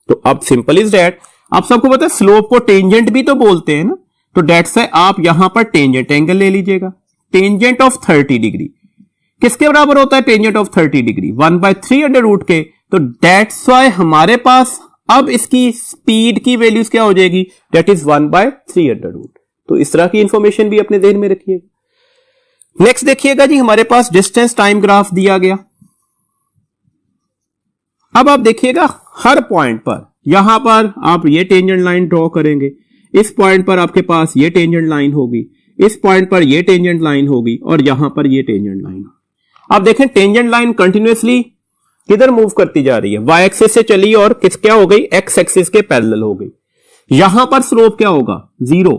तो अब सिंपल इज दैट, आप सबको पता है स्लोप को टेंजेंट भी तो बोलते हैं ना, तो दैट्स व्हाई आप यहां पर टेंजेंट एंगल ले लीजिएगा। टेंजेंट ऑफ 30 डिग्री किसके बराबर होता है? Tangent of 30 degree 1/3 under root के। तो दैट्स व्हाई हमारे पास अब इसकी स्पीड की वैल्यूज क्या हो जाएगी? That is 1/3 under root. तो इस तरह की इंफॉर्मेशन भी अपने ध्यान में रखिएगा। नेक्स्ट देखिएगा जी, हमारे पास डिस्टेंस टाइम ग्राफ दिया गया। अब आप देखिएगा हर पॉइंट पर, यहां पर आप ये टेंजेंट लाइन ड्रॉ करेंगे, इस पॉइंट पर आपके पास ये टेंजेंट लाइन होगी, इस पॉइंट पर ये टेंजेंट लाइन होगी और यहां पर ये टेंजेंट लाइन। आप देखें टेंजेंट लाइन कंटिन्यूअसली किधर मूव करती जा रही है? y एक्सिस से चली और किस क्या हो गई? x एक्सिस के पैरेलल हो गई। यहां पर स्लोप क्या होगा? 0।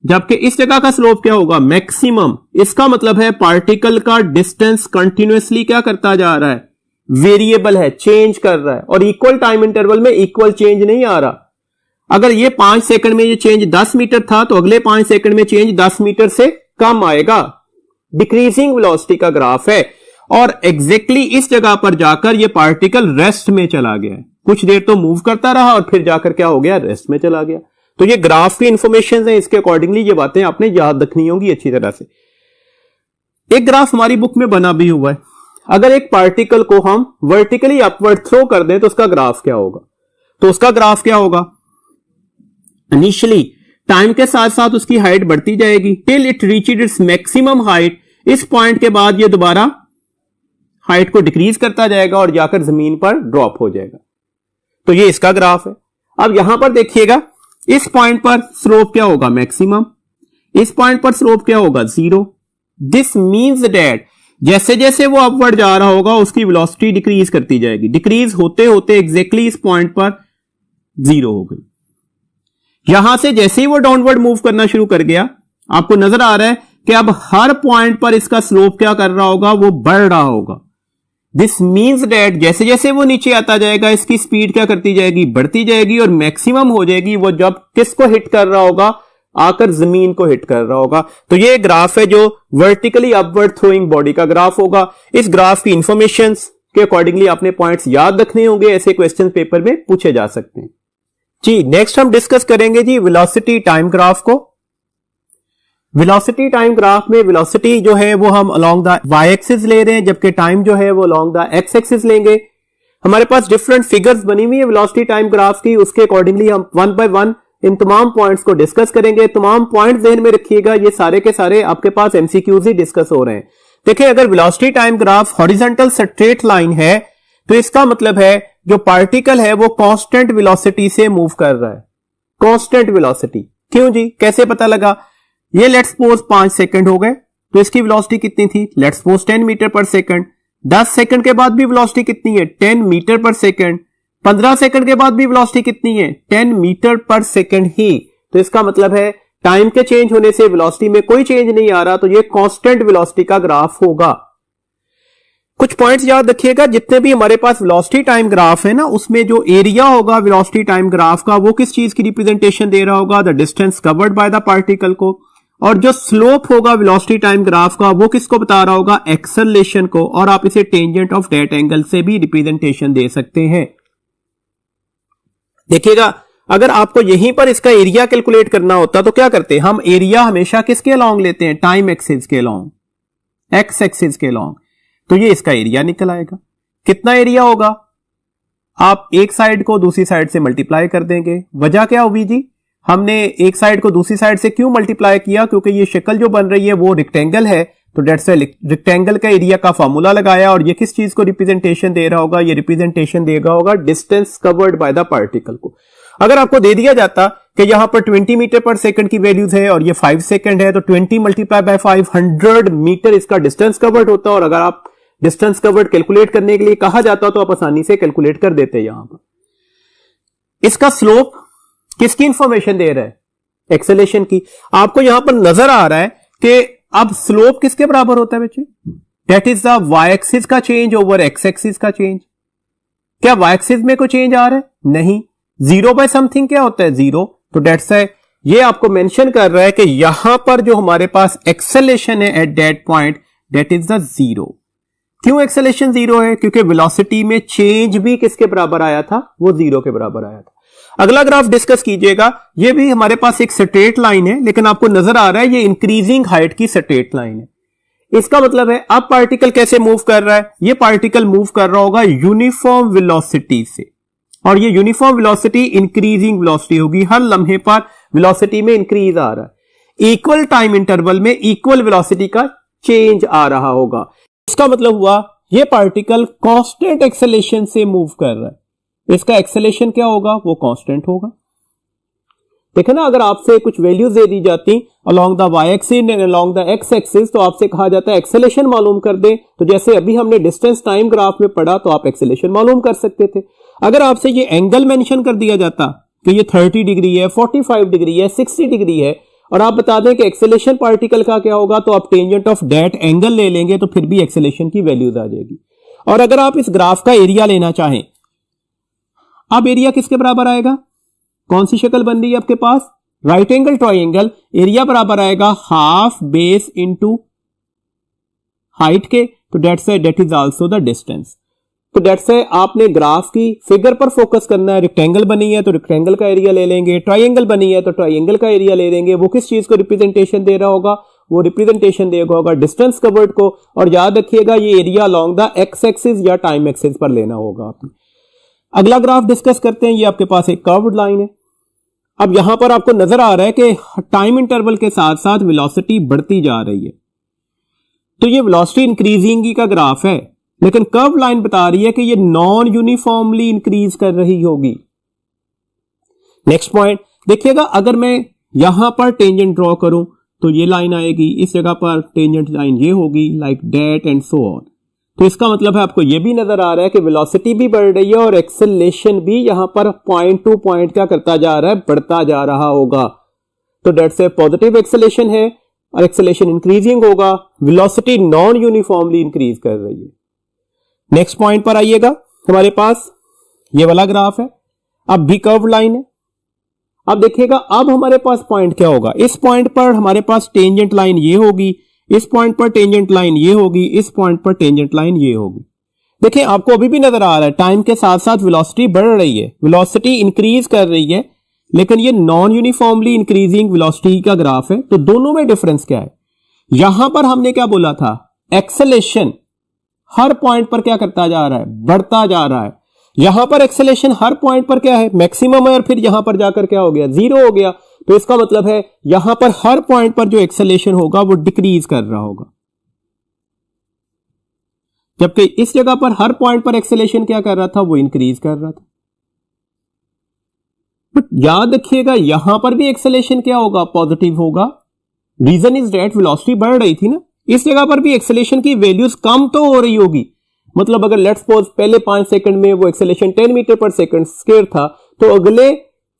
जबकि इस जगह का स्लोप क्या होगा? मैक्सिमम। इसका मतलब है पार्टिकल का डिस्टेंस कंटिन्यूअसली क्या करता जा रहा है? वेरिएबल है, चेंज कर रहा है और इक्वल टाइम इंटरवल में इक्वल चेंज नहीं आ रहा। अगर ये 5 सेकंड में ये चेंज 10 मीटर था तो अगले 5 सेकंड में चेंज 10 मीटर से कम आएगा। डिक्रीजिंग वेलोसिटी का ग्राफ है और एग्जैक्टली इस जगह पर जाकर ये पार्टिकल रेस्ट में चला गया है। कुछ देर तो मूव करता रहा और फिर जाकर क्या हो गया? रेस्ट में चला गया। तो ये ग्राफ की इंफॉर्मेशन है, इसके अकॉर्डिंगली ये बातें आपने याद रखनी होंगी अच्छी तरह से। एक ग्राफ हमारी बुक में बना भी हुआ है। अगर एक पार्टिकल को हम वर्टिकली अपवर्ड थ्रो कर दें तो उसका ग्राफ क्या होगा? तो उसका ग्राफ क्या होगा? इनिशियली टाइम के साथ साथ उसकी हाइट बढ़ती जाएगी till it reached its maximum height. इस पॉइंट के बाद ये दोबारा हाइट को डिक्रीज करता जाएगा और जाकर जमीन पर ड्रॉप हो जाएगा। तो ये इसका ग्राफ है। अब यहां पर देखिएगा इस पॉइंट पर स्लोप क्या होगा? मैक्सिमम। इस पॉइंट पर स्लोप क्या होगा? 0। दिस मीन्स दैट जैसे जैसे वो अपवर्ड जा रहा होगा उसकी वेलोसिटी डिक्रीज करती जाएगी। डिक्रीज होते होते एग्जैक्टली इस पॉइंट पर 0 हो गई। यहां से जैसे ही वो डाउनवर्ड मूव करना शुरू कर गया, आपको नजर आ रहा है कि अब हर पॉइंट पर इसका स्लोप क्या कर रहा होगा? वो बढ़ रहा होगा। दिस मीन्स दैट जैसे जैसे वो नीचे आता जाएगा इसकी स्पीड क्या करती जाएगी? बढ़ती जाएगी और मैक्सिमम हो जाएगी वो जब किसको हिट कर रहा होगा? आकर जमीन को हिट कर रहा होगा। तो ये ग्राफ है जो वर्टिकली अपवर्ड थ्रोइंग बॉडी का ग्राफ होगा। इस ग्राफ की इंफॉर्मेशन के अकॉर्डिंगली आपने पॉइंट्स याद रखने होंगे, ऐसे क्वेश्चन पेपर में पूछे जा सकते हैं जी। नेक्स्ट हम डिस्कस करेंगे जी वेलोसिटी टाइम ग्राफ को। वेलोसिटी टाइम ग्राफ में वेलोसिटी जो है वो हम अलोंग द y एक्सिस ले रहे हैं, जबकि टाइम जो है वो अलोंग द x एक्सिस लेंगे। हमारे पास डिफरेंट फिगर्स बनी हुई है वेलोसिटी टाइम ग्राफ की, उसके अकॉर्डिंगली हम 1 बाय 1 इन तमाम पॉइंट्स को डिस्कस करेंगे। तमाम पॉइंट्स ध्यान में रखिएगा, ये सारे के सारे आपके पास एमसीक्यूज ही डिस्कस हो रहे हैं। देखिए अगर velocity time graph horizontal straight line है तो इसका मतलब है जो पार्टिकल है वो कांस्टेंट वेलोसिटी से मूव कर रहा है। कांस्टेंट वेलोसिटी क्यों जी? कैसे पता लगा? ये लेट्स सपोज 5 सेकंड हो गए तो इसकी वेलोसिटी कितनी थी? लेट्स सपोज 10 मीटर पर सेकंड। 10 सेकंड के बाद भी वेलोसिटी कितनी है? 10 मीटर पर सेकंड। 15 सेकंड के बाद भी वेलोसिटी कितनी है? 10 मीटर पर सेकंड ही। तो इसका मतलब है टाइम के चेंज होने से वेलोसिटी में कोई चेंज नहीं आ रहा, तो ये कांस्टेंट वेलोसिटी का ग्राफ होगा। कुछ पॉइंट्स याद रखिएगा, जितने भी हमारे पास वेलोसिटी टाइम ग्राफ है ना, उसमें जो एरिया होगा वेलोसिटी टाइम ग्राफ का, वो किस चीज की रिप्रेजेंटेशन दे रहा होगा, the distance covered by the particle को। और जो स्लोप होगा वेलोसिटी टाइम ग्राफ का, वो किसको बता रहा होगा, एक्सेलरेशन को। और आप इसे टेंजेंट ऑफ दैट एंगल से भी रिप्रेजेंटेशन दे सकते हैं। देखिएगा, अगर आपको यहीं पर इसका एरिया कैलकुलेट करना होता तो क्या करते, हम एरिया हमेशा किसके अलोंग लेते हैं, टाइम एक्सिस के अलोंग, एक्स एक्सिस के अलोंग। तो ये इसका एरिया निकल आएगा। कितना एरिया होगा, आप एक साइड को दूसरी साइड से मल्टीप्लाई कर देंगे। वजह क्या होगी जी, हमने एक साइड को दूसरी साइड से क्यों मल्टीप्लाई किया, क्योंकि ये शक्ल जो बन रही है वो रेक्टेंगल है, तो डेट्स रेक्टेंगल का एरिया का फॉर्मूला लगाया। और ये किस चीज को रिप्रेजेंटेशन दे रहा होगा, ये रिप्रेजेंटेशन देगा होगा distance covered by the particle को। अगर आपको दे दिया जाता कि यहां पर 20 मीटर पर सेकंड की वैल्यूज है और ये 5 सेकंड है, तो 20 मल्टीप्लाई बाय 5 100 मीटर इसका डिस्टेंस कवर्ड होता। और अगर आप डिस्टेंस कवर्ड कैलकुलेट करने के लिए कहा जाता तो आप आसानी से कैलकुलेट कर देते। यहां पर इसका स्लोप किसकी इंफॉर्मेशन दे रहा है, एक्सेलेरेशन की। आपको यहां पर नजर आ रहा है कि अब स्लोप किसके बराबर होता है बच्चे, that is the Y axis का चेंज ओवर एक्स एक्सिस का चेंज। क्या वाई एक्सिस में कोई चेंज आ रहा है, नहीं। 0 बाय समथिंग क्या होता है, 0। तो डेट्स है, ये आपको मेंशन कर रहा है कि यहां पर जो हमारे पास एक्सेलेरेशन है at that point, that is the 0। क्यों एक्सेलेरेशन 0 है, क्योंकि वेलोसिटी में चेंज भी किसके बराबर आया था, वो 0 के बराबर आया था। अगला ग्राफ डिस्कस कीजिएगा, ये भी हमारे पास एक स्ट्रेट लाइन है, लेकिन आपको नजर आ रहा है ये इंक्रीजिंग हाइट की स्ट्रेट लाइन है। इसका मतलब है अब पार्टिकल कैसे मूव कर रहा है, ये पार्टिकल मूव कर रहा होगा यूनिफॉर्म वेलोसिटी से। और ये यूनिफॉर्म वेलोसिटी इंक्रीजिंग वेलोसिटी होगी, हर लम्हे पर वेलोसिटी में इंक्रीज आ रहा है। इक्वल टाइम इंटरवल में इक्वल वेलोसिटी का चेंज आ रहा होगा। इसका मतलब हुआ ये पार्टिकल कांस्टेंट एक्सेलेरेशन से मूव कर रहा है। इसका एक्सेलेरेशन क्या होगा, वो कांस्टेंट होगा। देखो ना, अगर आपसे कुछ वैल्यूज दे दी जाती along the Y axis and along the X axis, तो आपसे कहा जाता है एक्सेलेरेशन मालूम कर दे। तो जैसे अभी हमने डिस्टेंस टाइम ग्राफ में पढ़ा, तो आप एक्सेलेरेशन मालूम कर सकते थे। अगर आपसे ये एंगल मेंशन कर दिया जाता कि ये 30 डिग्री है, 45 डिग्री है, 60 डिग्री है, और आप बता दें कि एक्सेलेरेशन पार्टिकल का क्या होगा, तो आप टेंजेंट ऑफ दैट एंगल ले लेंगे, तो फिर भी एक्सेलेरेशन की वैल्यूज आ जाएगी। और अगर आप इस ग्राफ का एरिया लेना चाहें, अब एरिया किसके बराबर आएगा, कौन सी शक्ल बन रही है आपके पास, राइट एंगल ट्राइंगल। एरिया बराबर आएगा हाफ बेस इंटू हाइट के, तो that is also the distance. तो डेट्स है, आपने ग्राफ की फिगर पर फोकस करना है। रेक्टेंगल बनी है तो रेक्टेंगल का एरिया ले लेंगे, ट्राइंगल बनी है तो ट्राइंगल का एरिया ले लेंगे। वो किस चीज को रिप्रेजेंटेशन दे रहा होगा, वो रिप्रेजेंटेशन देगा होगा डिस्टेंस कवर्ड को। और याद रखिएगा ये area along the X axis या टाइम एक्सिस पर लेना होगा आपने। अगला ग्राफ डिस्कस करते हैं, ये आपके पास एक कर्व्ड लाइन है। अब यहां पर आपको नजर आ रहा है कि टाइम इंटरवल के साथ साथ वेलोसिटी बढ़ती जा रही है। तो ये वेलोसिटी इंक्रीजिंग का ग्राफ है, लेकिन कर्व लाइन बता रही है कि ये नॉन यूनिफॉर्मली इंक्रीज कर रही होगी। नेक्स्ट पॉइंट देखिएगा, अगर मैं यहां पर टेंजेंट ड्रॉ करूं तो ये लाइन आएगी, इस जगह पर टेंजेंट लाइन ये होगी, like that and so on. तो इसका मतलब है आपको ये भी नजर आ रहा है कि वेलोसिटी भी बढ़ रही है और एक्सेलरेशन भी यहां पर पॉइंट टू पॉइंट क्या करता जा रहा है, बढ़ता जा रहा होगा। तो डेट्स ए पॉजिटिव एक्सेलरेशन है और एक्सेलरेशन इंक्रीजिंग होगा, वेलोसिटी नॉन यूनिफॉर्मली इंक्रीज कर रही है। नेक्स्ट पॉइंट पर आइएगा, हमारे पास ये वाला ग्राफ है, अब भी कर्व लाइन है। अब देखिएगा, अब हमारे पास पॉइंट क्या होगा, इस पॉइंट पर हमारे पास टेंजेंट लाइन ये होगी, इस पॉइंट पर टेंजेंट लाइन ये होगी, इस पॉइंट पर टेंजेंट लाइन ये होगी। देखिए आपको अभी भी नजर आ रहा है टाइम के साथ साथ वेलोसिटी बढ़ रही है, वेलोसिटी इंक्रीज कर रही है, लेकिन ये नॉन यूनिफॉर्मली इंक्रीजिंग वेलोसिटी का ग्राफ है। तो दोनों में डिफरेंस क्या है, यहां पर हमने क्या बोला था, एक्सेलेरेशन हर पॉइंट पर क्या करता जा रहा है, बढ़ता जा रहा है। यहां पर एक्सेलेरेशन हर पॉइंट पर क्या है, मैक्सिमम है, और फिर यहां पर जाकर क्या हो गया, 0 हो गया। तो इसका मतलब है यहां पर हर पॉइंट पर जो एक्सेलेरेशन होगा वो डिक्रीज कर रहा होगा, जबकि इस जगह पर हर पॉइंट पर एक्सेलेरेशन क्या कर रहा था, वो इंक्रीज कर रहा था। बट याद रखिएगा यहां पर भी एक्सेलेरेशन क्या होगा, पॉजिटिव होगा। रीजन इज दैट वेलोसिटी बढ़ रही थी ना, इस जगह पर भी एक्सेलेरेशन की वैल्यूज कम तो हो रही होगी। मतलब अगर लेट्स सपोज पहले 5 सेकंड में वो एक्सेलेरेशन 10 मीटर पर सेकंड स्क्वायर था, तो अगले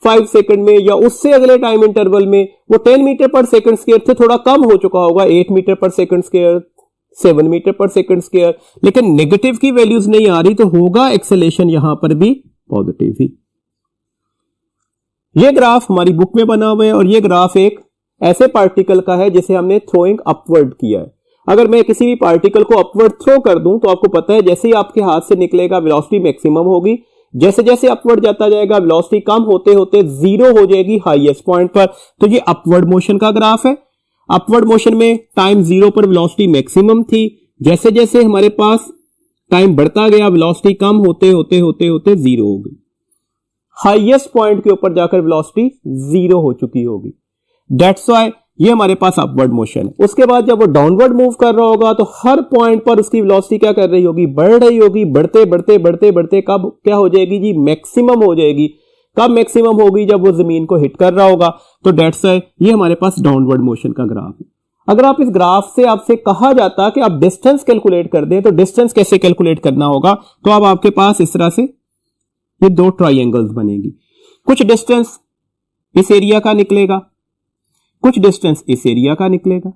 5 सेकंड में या उससे अगले टाइम इंटरवल में वो 10 मीटर पर सेकंड स्क्वायर थे थोड़ा कम हो चुका होगा, 8 मीटर पर सेकंड स्क्वायर, 7 मीटर पर सेकंड स्क्वायर, लेकिन नेगेटिव की वैल्यूज नहीं आ रही तो होगा एक्सेलेरेशन यहां पर भी पॉजिटिव ही। ये ग्राफ हमारी बुक में बना हुआ है और ये ग्राफ एक ऐसे पार्टिकल का है जिसे हमने थ्रोइंग अपवर्ड किया है। अगर मैं किसी भी पार्टिकल को अपवर्ड थ्रो कर दूं तो आपको पता है जैसे ही आपके हाथ से निकलेगा वेलोसिटी मैक्सिमम होगी, जैसे जैसे अपवर्ड जाता जाएगा वेलोसिटी कम होते होते जीरो हो जाएगी हाईएस्ट पॉइंट पर। तो ये अपवर्ड मोशन का ग्राफ है। अपवर्ड मोशन में टाइम जीरो पर वेलोसिटी मैक्सिमम थी, जैसे जैसे हमारे पास टाइम बढ़ता गया वेलोसिटी कम होते होते होते होते जीरो हो गई, हाईएस्ट पॉइंट के ऊपर जाकर वेलोसिटी जीरो हो चुकी होगी। दैट्स व्हाई ये हमारे पास अपवर्ड मोशन है। उसके बाद जब वो डाउनवर्ड मूव कर रहा होगा तो हर पॉइंट पर उसकी वेलोसिटी क्या कर रही होगी, बढ़ रही होगी। बढ़ते बढ़ते बढ़ते बढ़ते कब क्या हो जाएगी जी, मैक्सिमम हो जाएगी। कब मैक्सिमम होगी, जब वो जमीन को हिट कर रहा होगा। तो दैट्स व्हाई ये हमारे पास डाउनवर्ड मोशन का ग्राफ है। अगर आप इस ग्राफ से आपसे कहा जाता कि आप डिस्टेंस कैलकुलेट कर दें तो डिस्टेंस कैसे कैलकुलेट करना होगा, तो अब आपके पास इस तरह से ये दो ट्राइंगल्स बनेगी। कुछ डिस्टेंस इस एरिया का निकलेगा, कुछ डिस्टेंस इस एरिया का निकलेगा।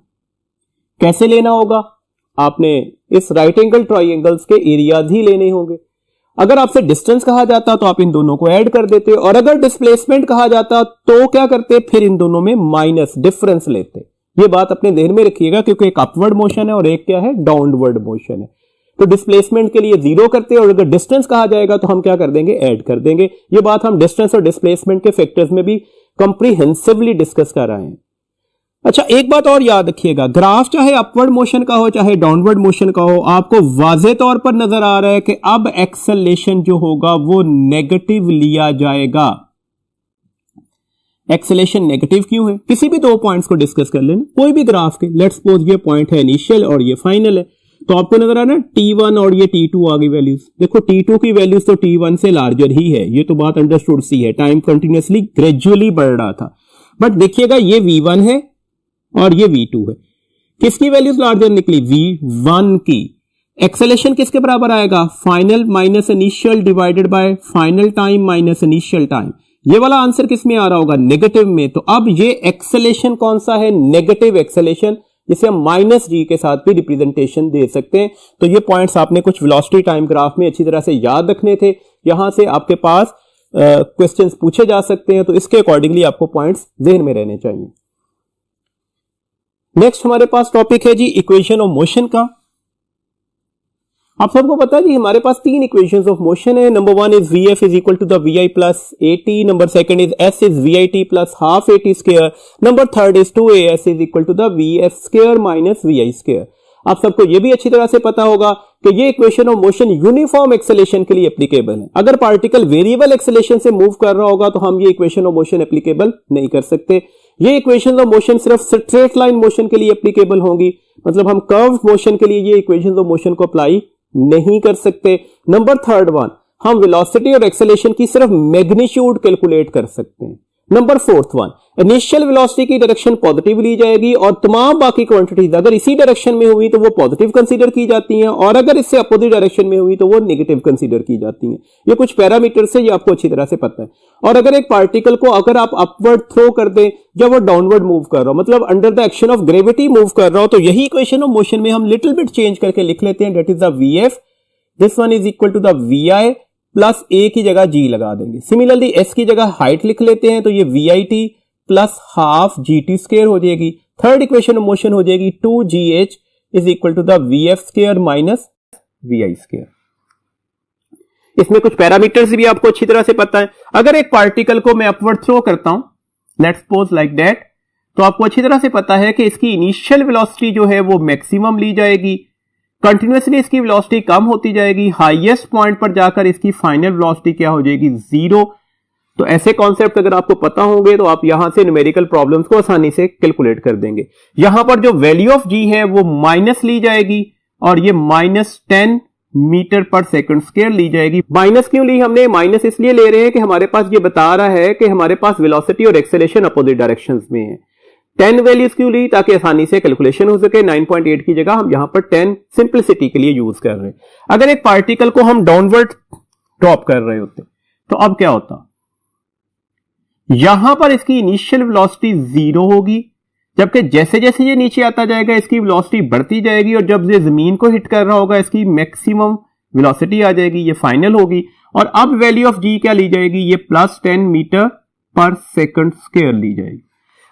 कैसे लेना होगा, आपने इस राइट एंगल ट्राइंगल्स के एरियाज ही लेने होंगे। अगर आपसे डिस्टेंस कहा जाता तो आप इन दोनों को ऐड कर देते, और अगर डिस्प्लेसमेंट कहा जाता तो क्या करते, फिर इन दोनों में माइनस डिफरेंस लेते। ये बात अपने ध्यान में रखिएगा क्योंकि एक अपवर्ड मोशन है और एक क्या है, डाउनवर्ड मोशन है। तो डिस्प्लेसमेंट के लिए जीरो करते हैं और अगर डिस्टेंस कहा जाएगा तो हम क्या कर देंगे, ऐड कर देंगे। ये बात हम डिस्टेंस और डिस्प्लेसमेंट के फैक्टर्स में भी कंप्रीहेंसिवली डिस्कस कर रहे हैं। अच्छा, एक बात और याद रखिएगा, ग्राफ चाहे अपवर्ड मोशन का हो चाहे डाउनवर्ड मोशन का हो, आपको वाज़े तौर पर नजर आ रहा है कि अब एक्सेलेरेशन जो होगा वो नेगेटिव लिया जाएगा। एक्सेलेरेशन नेगेटिव क्यों है, किसी भी दो पॉइंट्स को डिस्कस कर लेना, कोई भी ग्राफ के। लेट्स सपोज ये पॉइंट है इनिशियल और ये फाइनल है, तो आपको नजर आ रहा है T1 और ये T2 आ गई वैल्यूज। देखो T2 की वैल्यूज तो T1 से लार्जर ही है, ये तो बात अंडरस्टूड सी है। टाइम कंटिन्यूअसली ग्रेजुअली बढ़ रहा था, बट देखिएगा ये V1 है और ये V2 है। किसकी वैल्यूज लार्जर निकली, V1 की। एक्सेलेरेशन किसके बराबर आएगा, final minus initial divided by final time minus initial time. ये वाला आंसर किस में आ रहा होगा, नेगेटिव में। तो अब ये एक्सेलेरेशन कौन सा है, नेगेटिव एक्सेलेरेशन, जिसे हम माइनस जी के साथ भी रिप्रेजेंटेशन दे सकते हैं। तो ये पॉइंट्स आपने कुछ वेलोसिटी टाइम ग्राफ में अच्छी तरह से याद रखने थे। यहां से आपके पास क्वेश्चंस पूछे जा सकते हैं, तो इसके अकॉर्डिंगली आपको पॉइंट्स ध्यान में रहने चाहिए। नेक्स्ट हमारे पास टॉपिक है जी इक्वेशन ऑफ मोशन का। आप सबको पता है जी हमारे पास तीन इक्वेशंस ऑफ मोशन है। Number one is Vf is equal to the Vi plus AT, number second is S is VIT plus half AT square, number third is 2AS is equal to the VF square minus VI square. आप सबको यह भी अच्छी तरह से पता होगा कि ये equation of motion uniform acceleration के लिए एप्लीकेबल है। अगर पार्टिकल वेरिएबल एक्सेलेरेशन से मूव कर रहा होगा तो हम ये इक्वेशन ऑफ मोशन एप्लीकेबल नहीं कर सकते। ये इक्वेशन ऑफ मोशन सिर्फ स्ट्रेट लाइन मोशन के लिए एप्लीकेबल होंगी, मतलब हम कर्व मोशन के लिए ये इक्वेशन ऑफ मोशन को अप्लाई नहीं कर सकते। नंबर थर्ड वन, हम वेलोसिटी और एक्सेलेरेशन की सिर्फ मैग्नीट्यूड कैलकुलेट कर सकते हैं। Number fourth one, initial velocity की डायरेक्शन पॉजिटिव ली जाएगी और तमाम बाकी क्वांटिटीज अगर इसी डायरेक्शन में हुई तो वो पॉजिटिव कंसीडर की जाती हैं, और अगर इससे अपोजिट डायरेक्शन में हुई तो वो नेगेटिव कंसीडर की जाती हैं। ये कुछ पैरामीटर्स है, ये आपको अच्छी तरह से पता है। और अगर एक पार्टिकल को अगर आप अपवर्ड थ्रो कर दें जब वो डाउनवर्ड मूव कर रहा हो, मतलब under the action of gravity move कर रहा हो, तो यही इक्वेशन ऑफ मोशन में हम लिटिल बिट चेंज करके लिख लेते हैं, that is the VF, this one is equal to the VI plus A की जगह G लगा देंगे। सिमिलरली S की जगह हाइट लिख लेते हैं, तो ये VIT plus half GT square हो जाएगी। थर्ड इक्वेशन ऑफ मोशन हो जाएगी 2GH is equal to the VF square minus VI square. इसमें कुछ पैरामीटर्स भी आपको अच्छी तरह से पता है। अगर एक पार्टिकल को मैं अपवर्ड थ्रो करता हूं, लेट्स सपोज लाइक दैट, तो आपको अच्छी तरह से पता है कि इसकी इनिशियल वेलोसिटी जो है वो मैक्सिमम ली जाएगी, कंटिन्यूअसली इसकी वेलोसिटी कम होती जाएगी, हाईएस्ट पॉइंट पर जाकर इसकी फाइनल वेलोसिटी क्या हो जाएगी, जीरो। तो ऐसे कॉन्सेप्ट अगर आपको पता होंगे तो आप यहां से न्यूमेरिकल प्रॉब्लम्स को आसानी से कैलकुलेट कर देंगे। यहां पर जो वैल्यू ऑफ G है वो माइनस ली जाएगी और ये -10 मीटर पर सेकंड स्क्वायर ली जाएगी। माइनस क्यों ली हमने, माइनस इसलिए ले रहे हैं कि हमारे पास ये बता रहा है कि हमारे पास वेलोसिटी और एक्सेलरेशन अपोजिट डायरेक्शंस में है। 10 वैल्यूज क्यों ली, ताकि आसानी से कैलकुलेशन हो सके। 9.8 की जगह हम यहां पर 10 सिंपलिसिटी के लिए यूज कर रहे हैं। अगर एक पार्टिकल को हम डाउनवर्ड ड्रॉप कर रहे होते तो अब क्या होता, यहां पर इसकी इनिशियल वेलोसिटी जीरो होगी, जबकि जैसे जैसे ये नीचे आता जाएगा इसकी वेलोसिटी बढ़ती जाएगी और जब ये जमीन को हिट कर रहा होगा इसकी मैक्सिमम वेलोसिटी आ जाएगी, ये फाइनल होगी। और अब वैल्यू ऑफ जी क्या ली जाएगी, ये +10 मीटर पर सेकंड स्क्वायर ली जाएगी।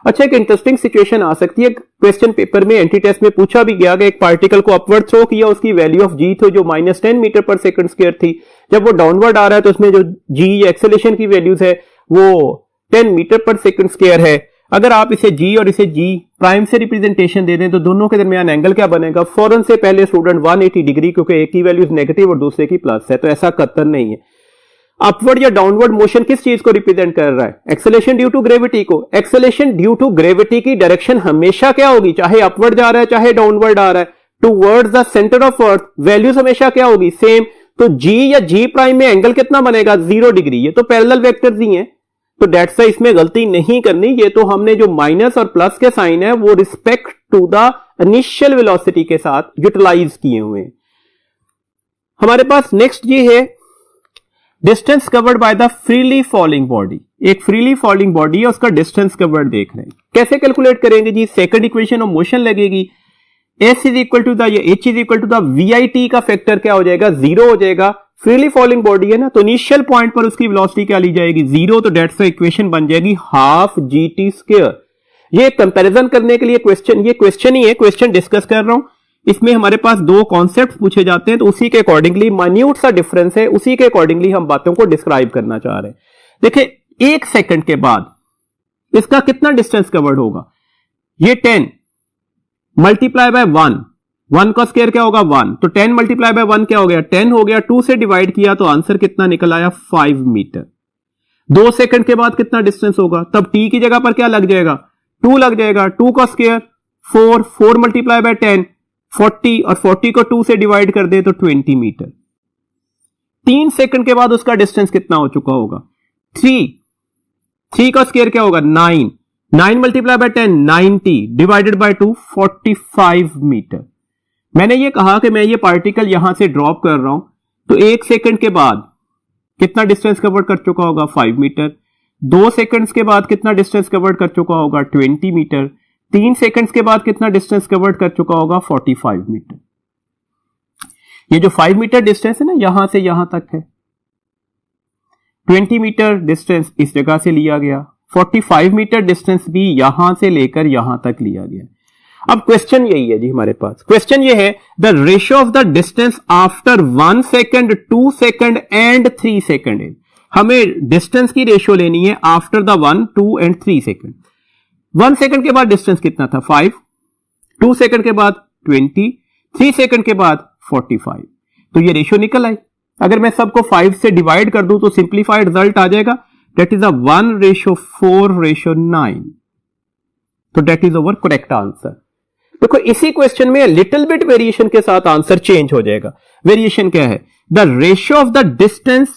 अच्छा, एक इंटरेस्टिंग सिचुएशन आ सकती है, क्वेश्चन पेपर में एंटी टेस्ट में पूछा भी गया कि एक पार्टिकल को अपवर्ड थ्रो किया, उसकी वैल्यू ऑफ जी थी जो -10 मीटर पर सेकंड स्क्वायर थी, जब वो डाउनवर्ड आ रहा है तो उसमें जो जी या एक्सेलेरेशन की वैल्यूज है वो 10 मीटर पर सेकंड स्क्वायर है। अगर आप इसे जी और इसे जी प्राइम से रिप्रेजेंटेशन दे दें तो दोनों के दरमियान एंगल क्या बनेगा, फौरन से पहले स्टूडेंट 180 डिग्री, क्योंकि एक की वैल्यूज नेगेटिव और दूसरे की प्लस है, तो ऐसा कतन नहीं है। अपवर्ड या डाउनवर्ड मोशन किस चीज को रिप्रेजेंट कर रहा है, एक्सेलेरेशन ड्यू टू ग्रेविटी को। एक्सेलेरेशन ड्यू टू ग्रेविटी की डायरेक्शन हमेशा क्या होगी, चाहे अपवर्ड जा रहा है चाहे डाउनवर्ड आ रहा है, towards the centre of earth, values हमेशा क्या होगी, सेम। तो जी या जी प्राइम में एंगल कितना बनेगा, 0 डिग्री। ये तो पैरेलल वेक्टर्स ही हैं, तो डेट्स इसमें गलती नहीं करनी। ये तो हमने जो माइनस और प्लस के साइन है वो respect to the initial velocity के साथ यूटिलाइज किए हुए हैं। हमारे पास नेक्स्ट ये है distance covered by the freely falling body. एक फ्रीली फॉलिंग बॉडी है, उसका डिस्टेंस कवर्ड देख रहे हैं। कैसे कैलकुलेट करेंगे जी, सेकंड इक्वेशन ऑफ मोशन लगेगी, s is equal to the h is equal to the VIT का फैक्टर क्या हो जाएगा, 0 हो जाएगा। फ्रीली फॉलिंग बॉडी है ना, तो इनिशियल पॉइंट पर उसकी वेलोसिटी क्या ली जाएगी, 0, तो डेट्स इक्वेशन बन जाएगी ½ GT स्क्वायर। ये कंपैरिजन करने के लिए क्वेश्चन, ये क्वेश्चन ही है, क्वेश्चन डिस्कस कर रहा हूं। इसमें हमारे पास दो कॉन्सेप्ट पूछे जाते हैं, तो उसी के अकॉर्डिंगली माइन्यूट सा डिफरेंस है, उसी के अकॉर्डिंगली हम बातों को डिस्क्राइब करना चाह रहे हैं। देखिए 1 सेकंड के बाद इसका कितना डिस्टेंस कवर्ड होगा, ये 10 मल्टीप्लाई बाय 1 का स्क्वायर क्या होगा 1, तो 10 मल्टीप्लाई बाय 1 क्या हो गया 10 हो गया। 2 से डिवाइड किया तो आंसर कितना निकल आया 5 मीटर। 2 सेकंड के बाद कितना डिस्टेंस होगा, तब t की जगह पर क्या लग जाएगा 2 लग जाएगा, 2 का स्क्वायर 4 मल्टीप्लाई बाय 10 40, और 40 को 2 से डिवाइड कर दे तो 20 मीटर। 3 सेकंड के बाद उसका डिस्टेंस कितना हो चुका होगा 3 का स्क्वायर क्या होगा 9 multiply by 10 90 divided by 2 45 metre. मैंने ये कहा कि मैं ये पार्टिकल यहां से ड्रॉप कर रहा हूं, तो 1 सेकंड के बाद कितना डिस्टेंस कवर कर चुका होगा 5 मीटर। 2 सेकंड्स के बाद कितना डिस्टेंस कवर कर चुका होगा 20 मीटर। 3 सेकंड्स के बाद कितना डिस्टेंस कवर कर चुका होगा 45 मीटर। ये जो 5 मीटर डिस्टेंस है ना, यहां से यहां तक है, 20 मीटर डिस्टेंस इस जगह से लिया गया, 45 मीटर डिस्टेंस भी यहां से लेकर यहां तक लिया गया। अब क्वेश्चन यही है जी हमारे पास, क्वेश्चन ये है the ratio of the distance after 1 second 2 second and 3 second. हमें डिस्टेंस की रेशियो लेनी है after the 1 2 and 3 second. 1 second के बाद डिस्टेंस कितना था 5, 2 सेकंड के बाद 20, 3 सेकंड के बाद 45, तो ये रेशियो निकल आई। अगर मैं सबको 5 से डिवाइड कर दूं तो सिंप्लीफाइड रिजल्ट आ जाएगा, दैट इज 1:4:9, तो that is over correct answer. देखो इसी क्वेश्चन में लिटिल बिट वेरिएशन के साथ आंसर चेंज हो जाएगा। वेरिएशन क्या है, the ratio of the distance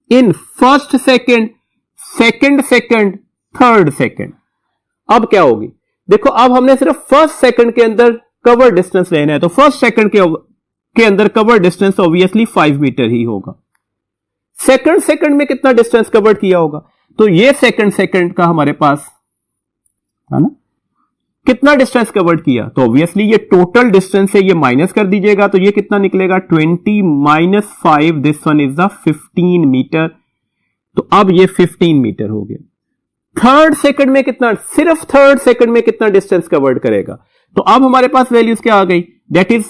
in first second, second second, third second. अब क्या होगी, देखो अब हमने सिर्फ फर्स्ट सेकंड के अंदर कवर डिस्टेंस लेना है, तो फर्स्ट सेकंड के अंदर कवर डिस्टेंस ऑब्वियसली 5 मीटर ही होगा। सेकंड सेकंड में कितना डिस्टेंस कवर किया होगा, तो ये सेकंड सेकंड का हमारे पास है ना, कितना डिस्टेंस कवर्ड किया, तो ऑब्वियसली ये टोटल डिस्टेंस है, ये माइनस कर दीजिएगा तो ये कितना निकलेगा 20 - 5, this one is the 15 metre. तो अब ये 15 मीटर हो गया। थर्ड सेकंड में कितना, सिर्फ थर्ड सेकंड में कितना डिस्टेंस कवर्ड करेगा, तो अब हमारे पास वैल्यूज क्या आ गई, दैट इज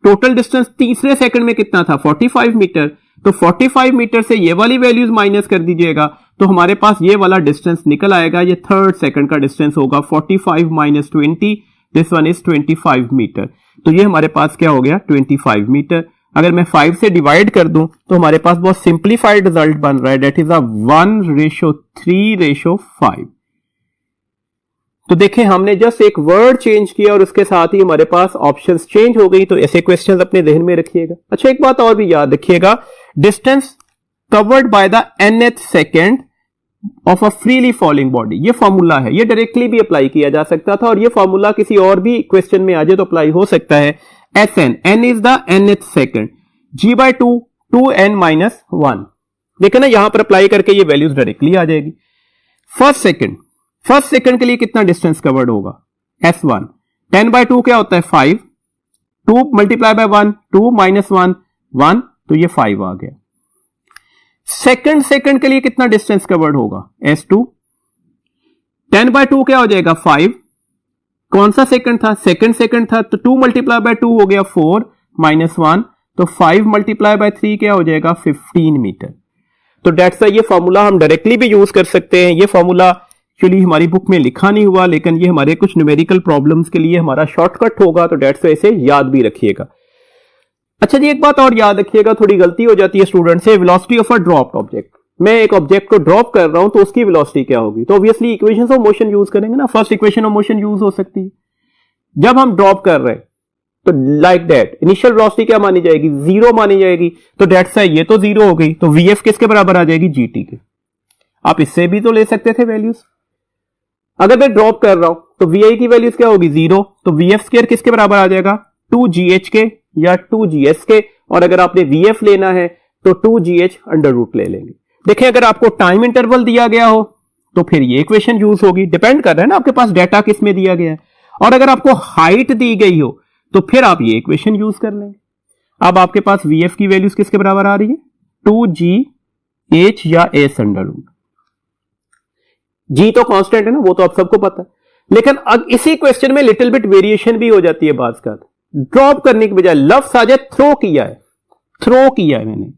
टोटल डिस्टेंस तीसरे सेकंड में कितना था 45 मीटर, तो 45 मीटर से ये वाली वैल्यूज माइनस कर दीजिएगा तो हमारे पास ये वाला डिस्टेंस निकल आएगा। ये थर्ड सेकंड का डिस्टेंस होगा 45 - 20, दिस वन इज 25 मीटर। तो ये हमारे पास क्या हो गया 25 मीटर। अगर मैं 5 से डिवाइड कर दूं तो हमारे पास बहुत सिंप्लीफाइड रिजल्ट बन रहा है, दैट इज 1:3:5। तो देखें हमने जस्ट एक वर्ड चेंज किया और उसके साथ ही हमारे पास ऑप्शंस चेंज हो गई। तो ऐसे क्वेश्चंस अपने ध्यान में रखिएगा। अच्छा एक बात और भी याद रखिएगा, distance covered by the nth second of a freely falling body, ये फॉर्मूला है, ये डायरेक्टली भी अप्लाई किया जा सकता था और ये फॉर्मूला किसी और भी क्वेश्चन में आ जाए तो अप्लाई हो सकता है। Sn, n is the nth second, g/2 2n - 1। देखिए ना यहां पर अप्लाई करके ये वैल्यूज डायरेक्टली आ जाएगी। फर्स्ट सेकेंड, फर्स्ट सेकंड के लिए कितना डिस्टेंस कवर्ड होगा, S1। 10/2 क्या होता है 5, 2 मल्टीप्लाई बाय 1, 2 माइनस 1, 1, तो ये 5 आ गया। सेकंड के लिए कितना डिस्टेंस कवर्ड होगा, S2। 10/2 क्या हो जाएगा 5, कौन सा सेकंड था, सेकंड था, तो 2 मल्टीप्लाई बाय 2 हो गया 4 माइनस 1, तो 5 मल्टीप्लाई बाय 3 क्या हो जाएगा 15 मीटर। तो डेट्स ये फॉर्मूला हम डायरेक्टली भी यूज कर सकते हैं। ये फॉर्मूला एक्चुअली हमारी बुक में लिखा नहीं हुआ, लेकिन ये हमारे कुछ न्यूमेरिकल प्रॉब्लम्स के लिए हमारा शॉर्टकट होगा, तो डेट्स इसे याद भी रखिएगा। अच्छा जी, एक बात और याद रखिएगा, थोड़ी गलती हो जाती है स्टूडेंट से, velocity of a dropped object. मैं एक ऑब्जेक्ट को ड्रॉप कर रहा हूं तो उसकी वेलोसिटी क्या होगी, तो obviously equations of motion use करेंगे ना। First equation of motion use हो सकती है जब हम ड्रॉप कर रहे हैं, तो लाइक दैट इनिशियल वेलोसिटी क्या मानी जाएगी, 0 मानी जाएगी। तो डेट्स है ये तो 0 हो गई, तो वीएफ किसके बराबर आ जाएगी, जीटी के। आप इससे भी तो ले सकते थे वैल्यूज। अगर मैं ड्रॉप कर रहा हूं तो वीआई की वैल्यूज क्या होगी 0, तो वीएफ स्क्वायर किसके बराबर आ जाएगा 2gh के या 2gs के, और अगर आपने वीएफ लेना है तो 2gh अंडर रूट ले लेंगे। देखें, अगर आपको टाइम इंटरवल दिया गया हो तो फिर ये इक्वेशन यूज होगी, डिपेंड कर रहा है ना आपके पास डेटा किस में दिया गया है। और अगर आपको हाइट दी गई हो तो फिर आप ये इक्वेशन यूज कर लेंगे। अब आपके पास वीएफ की वैल्यूज किसके बराबर आ रही है, 2gh या s अंडर रूट। जी तो कांस्टेंट है ना, वो तो आप सबको पता है, लेकिन अब इसी क्वेश्चन में लिटिल बिट वेरिएशन भी हो जाती है बात का। ड्रॉप करने की बजाय लफ्ज आ जाए थ्रो किया है मैंने।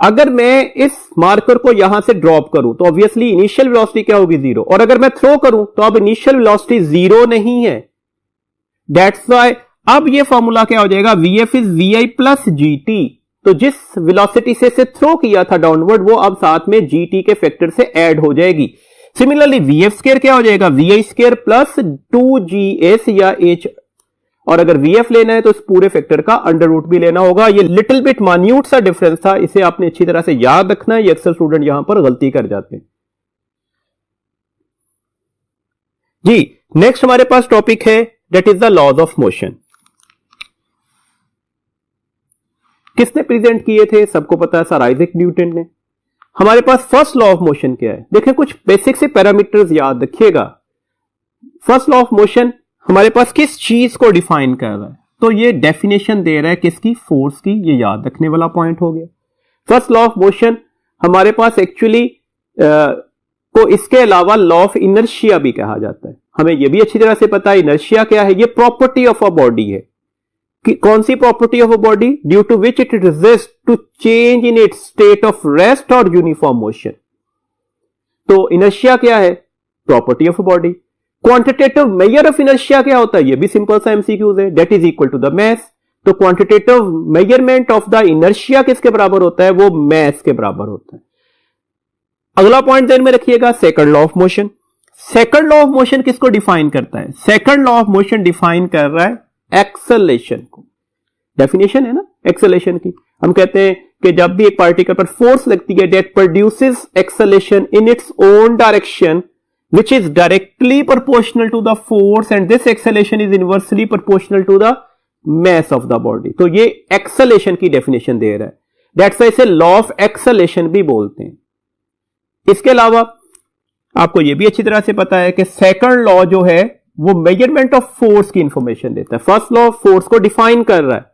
अगर मैं इस मार्कर को यहां से ड्रॉप करूं तो ऑब्वियसली इनिशियल वेलोसिटी क्या होगी 0, और अगर मैं थ्रो करूं तो अब इनिशियल वेलोसिटी 0 नहीं है। दैट्स व्हाई अब ये फॉर्मूला क्या हो जाएगा, VF is VI plus GT. तो जिस वेलोसिटी से इसे थ्रो किया था डाउनवर्ड, वो अब साथ में जीटी के फैक्टर से ऐड हो जाएगी। सिमिलरली वीएफ स्क्वायर क्या हो जाएगा, वीआई स्क्वायर प्लस 2gs या h, और अगर वीएफ लेना है तो इस पूरे फैक्टर का अंडर रूट भी लेना होगा। ये लिटिल बिट मान्यूट सा डिफरेंस था, इसे आपने अच्छी तरह से याद रखना है। ये अक्सर स्टूडेंट यहां पर गलती कर जाते हैं। जी नेक्स्ट हमारे पास टॉपिक है that is the laws of motion. किसने प्रेजेंट किए थे, सबको पता है, सर आइजैक न्यूटन ने। हमारे पास फर्स्ट लॉ ऑफ मोशन क्या है, देखें कुछ बेसिक से पैरामीटर्स याद रखिएगा। फर्स्ट लॉ ऑफ मोशन हमारे पास किस चीज को डिफाइन कर रहा है, तो ये डेफिनेशन दे रहा है किसकी, फोर्स की। ये याद रखने वाला पॉइंट हो गया। फर्स्ट लॉ ऑफ मोशन हमारे पास एक्चुअली को इसके अलावा लॉ ऑफ इनर्शिया भी कहा जाता है। हमें यह भी अच्छी तरह से पता है इनर्शिया क्या है, ये प्रॉपर्टी ऑफ अ बॉडी है। कि कौन सी property of a body, due to which it resist to change in its state of rest और यूनिफॉर्म मोशन। तो इनर्शिया क्या है, property of a body. Quantitative measure of inertia क्या होता है, ये भी सिंपल सा एमसीक्यूज है, that is equal to the mass. तो quantitative measurement of the inertia किसके बराबर होता है, वो मैस के बराबर होता है। अगला पॉइंट ध्यान में रखिएगा, second law of motion. Second law of motion किसको डिफाइन करता है, second law of motion define कर रहा है एक्सेलरेशन को। डेफिनेशन है ना एक्सेलरेशन की, हम कहते हैं कि जब भी एक पार्टिकल पर फोर्स लगती है that produces acceleration in its own direction which is directly proportional to the force and this acceleration is inversely proportional to the mass of the body। तो ये acceleration की definition दे रहा है, that's why इसे law of acceleration भी बोलते हैं। इसके अलावा आपको ये भी अच्छी तरह से पता है कि second law जो है वो measurement of force की information देता है। first law force को define कर रहा है,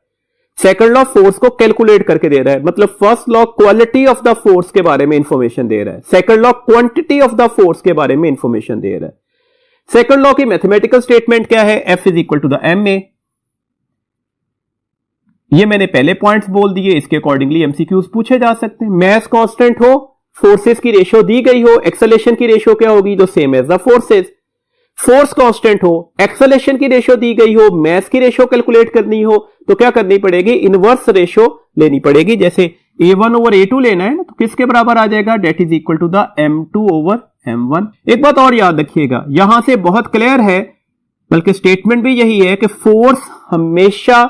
सेकंड लॉ फोर्स को कैलकुलेट करके दे रहा है। मतलब first law quality of the force के बारे में इंफॉर्मेशन दे रहा है, second law quantity of the force के बारे में इंफॉर्मेशन दे रहा है। सेकंड लॉ की मैथमेटिकल स्टेटमेंट क्या है, F is equal to the ma। ये मैंने पहले पॉइंट्स बोल दिए, इसके अकॉर्डिंगली एमसीक्यूज पूछे जा सकते हैं। मैस कांस्टेंट हो, फोर्सेस की रेशियो दी गई हो, एक्सेलरेशन की रेशियो क्या होगी, जो same as the forces. Force constant हो, एक्सेलरेशन की रेशियो दी गई हो, मैस की रेशियो कैलकुलेट करनी हो, तो क्या करनी पड़ेगी, इनवर्स रेशियो लेनी पड़ेगी। जैसे a1 ओवर a2 लेना है ना, तो किसके बराबर आ जाएगा, that is equal to the m2 over m1। एक बात और याद रखिएगा, यहां से बहुत क्लियर है, बल्कि स्टेटमेंट भी यही है कि फोर्स हमेशा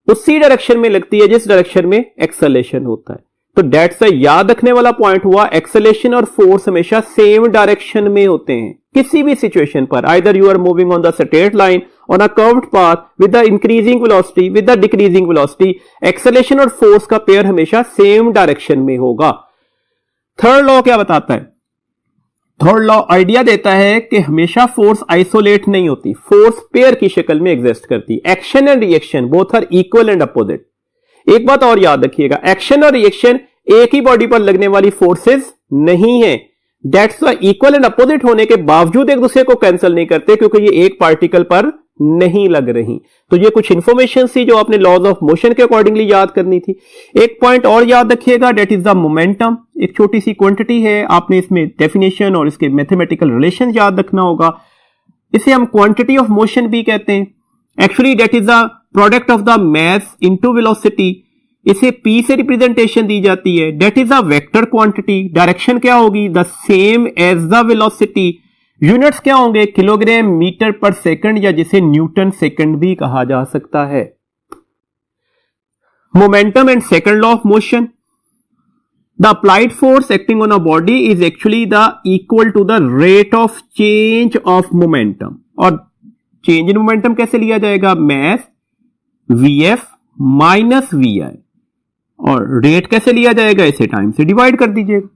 उसी डायरेक्शन में लगती है जिस डायरेक्शन में एक्सेलरेशन होता है। तो डेट से याद रखने वाला पॉइंट हुआ, एक्सेलरेशन और फोर्स हमेशा सेम डायरेक्शन में होते हैं किसी भी सिचुएशन पर। Either you are moving on the straight line, on a curved path, with the increasing velocity, with the decreasing velocity, acceleration और फोर्स का पेयर हमेशा सेम डायरेक्शन में होगा। थर्ड लॉ क्या बताता है, थर्ड लॉ आइडिया देता है कि हमेशा फोर्स आइसोलेट नहीं होती, फोर्स पेयर की शक्ल में एग्जिस्ट करती। Action and reaction both are equal and opposite. एक बात और याद रखिएगा, एक्शन और रिएक्शन एक ही बॉडी पर लगने वाली फोर्सेस नहीं है। That's why equal and opposite होने के बावजूद एक दूसरे को कैंसिल नहीं करते, क्योंकि ये एक पार्टिकल पर नहीं लग रही। तो ये कुछ इंफॉर्मेशन थी जो आपने लॉज ऑफ मोशन के अकॉर्डिंगली याद करनी थी। एक पॉइंट और याद रखिएगा, दैट इज द मोमेंटम। एक छोटी सी क्वांटिटी है, आपने इसमें डेफिनेशन और इसके मैथमेटिकल रिलेशन याद रखना होगा। इसे हम क्वांटिटी ऑफ मोशन भी कहते हैं। Actually that is the product of the mass into velocity. इसे P से रिप्रेजेंटेशन दी जाती है। That is a vector quantity. Direction क्या होगी? The same as the velocity. Units क्या होंगे? किलोग्राम मीटर पर सेकंड, या जिसे न्यूटन सेकंड भी कहा जा सकता है। Momentum and second law of motion. The applied force acting on a body is actually the equal to the rate of change of momentum. और चेंज इन मोमेंटम कैसे लिया जाएगा? Mass Vf minus Vi। और rate कैसे लिया जाएगा? इसे time से डिवाइड कर दीजिएगा।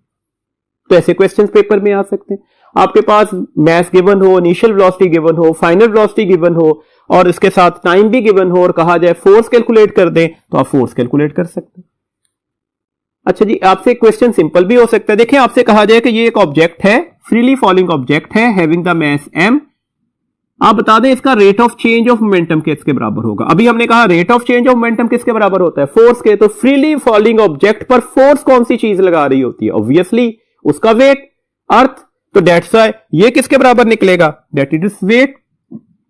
तो ऐसे क्वेश्चंस पेपर में आ सकते हैं। आपके पास मास गिवन हो, इनिशियल वेलोसिटी गिवन हो, फाइनल वेलोसिटी गिवन हो, और इसके साथ टाइम भी गिवन हो, और कहा जाए फोर्स कैलकुलेट कर दें, तो आप फोर्स कैलकुलेट कर सकते हैं। अच्छा जी, आपसे क्वेश्चन सिंपल भी हो सकता है। देखिए, आपसे कहा जाए कि ये एक ऑब्जेक्ट है, फ्रीली फॉलिंग ऑब्जेक्ट है, हैविंग द मास m। आप बता दें इसका rate of change of momentum किसके बराबर होगा। अभी हमने कहा rate of change of momentum किसके बराबर होता है? फोर्स के। तो फ्रीली फॉलिंग ऑब्जेक्ट पर फोर्स कौन सी चीज लगा रही होती है? ऑब्वियसली उसका वेट, अर्थ। तो दैट्स व्हाई ये किसके बराबर निकलेगा? That is weight.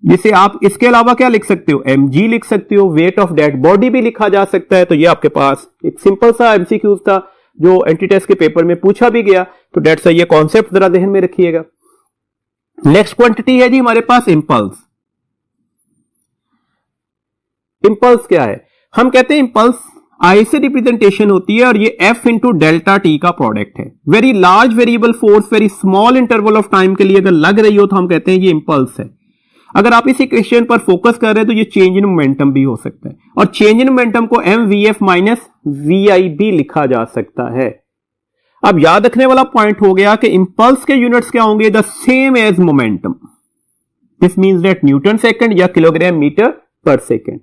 जिसे आप इसके अलावा क्या लिख सकते हो? mg लिख सकते हो। वेट ऑफ डेड बॉडी भी लिखा जा सकता है। तो ये आपके पास एक सिंपल सा एमसीक्यूज था जो एंटी टेस्ट के पेपर में पूछा भी गया। तो दैट्स व्हाई ये कॉन्सेप्ट जरा ध्यान में रखिएगा। नेक्स्ट क्वांटिटी है जी हमारे पास इंपल्स। इंपल्स क्या है? हम कहते हैं इंपल्स आई से रिप्रेजेंटेशन होती है, और ये F इंटू डेल्टा टी का प्रोडक्ट है। Very large variable force very small interval of time के लिए अगर लग रही हो तो हम कहते हैं ये इंपल्स है। अगर आप इस इक्वेशन पर फोकस कर रहे हैं तो ये चेंज इन मोमेंटम भी हो सकता है, और चेंज इन मोमेंटम को mvf माइनस vi भी लिखा जा सकता है। अब याद रखने वाला पॉइंट हो गया कि इंपल्स के यूनिट्स क्या होंगे? The same as momentum. This means that newton second या किलोग्राम मीटर पर सेकंड।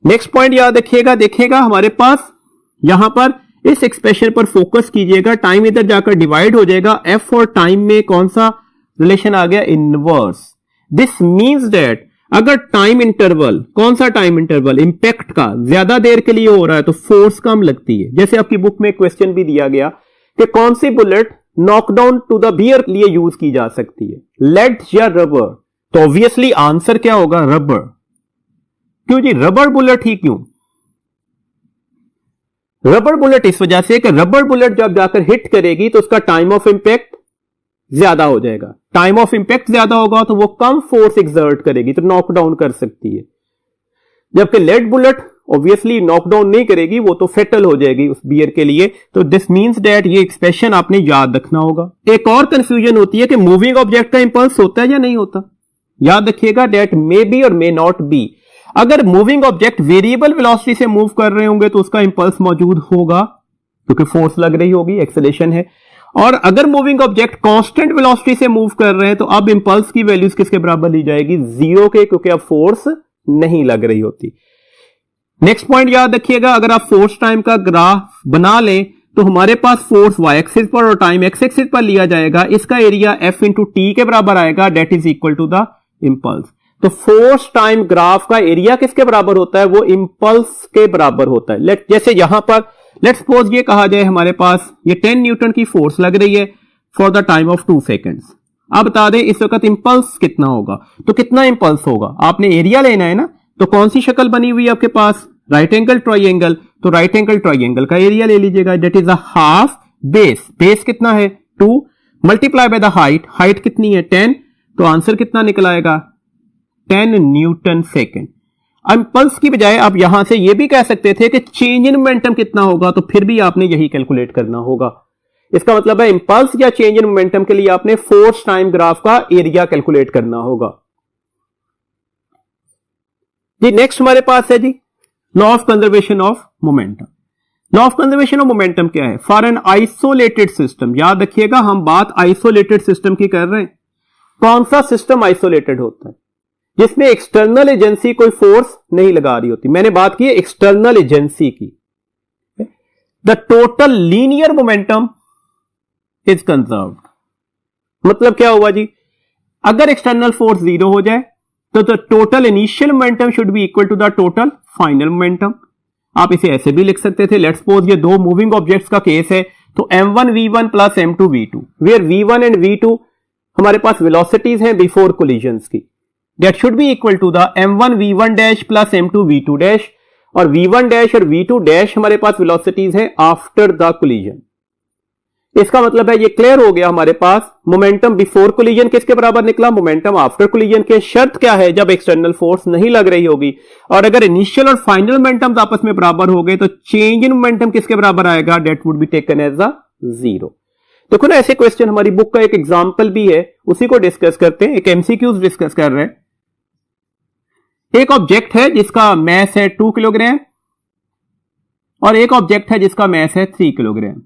नेक्स्ट पॉइंट याद रखिएगा, देखिएगा हमारे पास यहां पर इस एक्सप्रेशन पर फोकस कीजिएगा। टाइम इधर जाकर डिवाइड हो जाएगा। एफ और टाइम में कौन सा रिलेशन आ गया? इनवर्स। दिस मींस दैट अगर टाइम इंटरवल, कौन सा टाइम इंटरवल? इंपैक्ट का ज्यादा देर के लिए हो रहा है तो फोर्स कम लगती है। जैसे आपकी बुक में क्वेश्चन भी दिया गया कि कौन सी bullet knockdown to the bear लिए यूज की जा सकती है, लेड या रबर? तो ऑब्वियसली आंसर क्या होगा? रबर। क्यों जी? रबर बुलेट ही क्यों? रबर बुलेट इस वजह से कि रबर बुलेट जब जाकर हिट करेगी तो उसका टाइम ऑफ इंपैक्ट ज्यादा हो जाएगा। टाइम ऑफ इंपैक्ट ज्यादा होगा तो वो कम फोर्स एक्सर्ट करेगी, तो नॉकडाउन कर सकती है। जबकि लेड बुलेट ऑब्वियसली नॉकडाउन नहीं करेगी, वो तो फेटल हो जाएगी उस बियर के लिए। तो दिस मींस दैट ये एक्सप्रेशन आपने याद रखना होगा। एक और कंफ्यूजन होती है कि मूविंग ऑब्जेक्ट का इंपल्स होता है या नहीं होता। याद रखिएगा दैट मे बी और मे नॉट बी। अगर मूविंग ऑब्जेक्ट वेरिएबल वेलोसिटी से मूव कर रहे होंगे तो उसका इंपल्स मौजूद होगा, क्योंकि फोर्स लग रही होगी, एक्सेलेरेशन है। और अगर मूविंग ऑब्जेक्ट कांस्टेंट वेलोसिटी से मूव कर रहे हैं तो अब इंपल्स की वैल्यूज किसके बराबर ली जाएगी? जीरो के, क्योंकि अब फोर्स नहीं लग रही होती। नेक्स्ट पॉइंट याद रखिएगा, अगर आप फोर्स टाइम का ग्राफ बना लें तो हमारे पास फोर्स y एक्सिस पर और टाइम x एक्सिस पर लिया जाएगा। इसका एरिया F इंटू टी के बराबर आएगा, that is equal to the impulse. तो फोर्स टाइम ग्राफ का एरिया किसके बराबर होता है? वो इंपल्स के बराबर होता है। जैसे यहां पर लेट्स सपोज ये कहा जाए हमारे पास ये 10 न्यूटन की फोर्स लग रही है for the time of 2 seconds. अब बता दें इस वक्त इंपल्स कितना होगा। तो कितना इंपल्स होगा? आपने एरिया लेना है ना। तो कौन सी शक्ल बनी हुई है आपके पास? Right angle triangle. तो राइट एंगल ट्राइंगल का एरिया ले लीजिएगा, that is a half base. Base कितना है? 2 multiply by the height. Height कितनी है? 10। तो आंसर कितना निकल आएगा? 10 न्यूटन सेकेंड। इंपल्स की बजाय आप यहां से यह भी कह सकते थे कि चेंज इन मोमेंटम कितना होगा, तो फिर भी आपने यही कैलकुलेट करना होगा। इसका मतलब है इंपल्स या चेंज इन मोमेंटम के लिए आपने फोर्स टाइम ग्राफ का एरिया कैलकुलेट करना होगा। जी नेक्स्ट हमारे पास है जी law of conservation of momentum. Law of conservation of momentum क्या है? फॉर एन आइसोलेटेड सिस्टम, याद रखिएगा हम बात आइसोलेटेड सिस्टम की कर रहे हैं। कौन सा सिस्टम आइसोलेटेड होता है? जिसमें एक्सटर्नल एजेंसी कोई फोर्स नहीं लगा रही होती। मैंने बात की है एक्सटर्नल एजेंसी की। The total linear momentum is conserved. मतलब क्या हुआ जी? अगर एक्सटर्नल फोर्स 0 हो जाए तो the total initial momentum should be equal to the total final momentum. आप इसे ऐसे भी लिख सकते थे, लेट्स सपोज ये दो मूविंग ऑब्जेक्ट्स का केस है, तो m1 v1 plus m2 v2, where v1 and v2 हमारे पास वेलोसिटीज हैं बिफोर कोलिजन्स की, that should be equal to the m1 v1 dash plus m2 v2 dash, और v1 डैश और v2 डैश हमारे पास वेलोसिटीज हैं आफ्टर द कोलिजन। इसका मतलब है ये क्लियर हो गया हमारे पास मोमेंटम बिफोर कोलिजन किसके बराबर निकला, मोमेंटम आफ्टर कोलिजन के। शर्त क्या है? जब एक्सटर्नल फोर्स नहीं लग रही होगी, और अगर इनिशियल और फाइनल मोमेंटम आपस में बराबर हो गए तो चेंज इन मोमेंटम किसके बराबर आएगा? That would be taken as a 0। देखो ना, ऐसे क्वेश्चन हमारी बुक का एक एग्जाम्पल भी है, उसी को डिस्कस करते हैं। एक एमसीक्यूज डिस्कस कर रहे हैं। एक ऑब्जेक्ट है जिसका मैस है 2 किलोग्राम और एक ऑब्जेक्ट है जिसका मैस है 3 kilogram.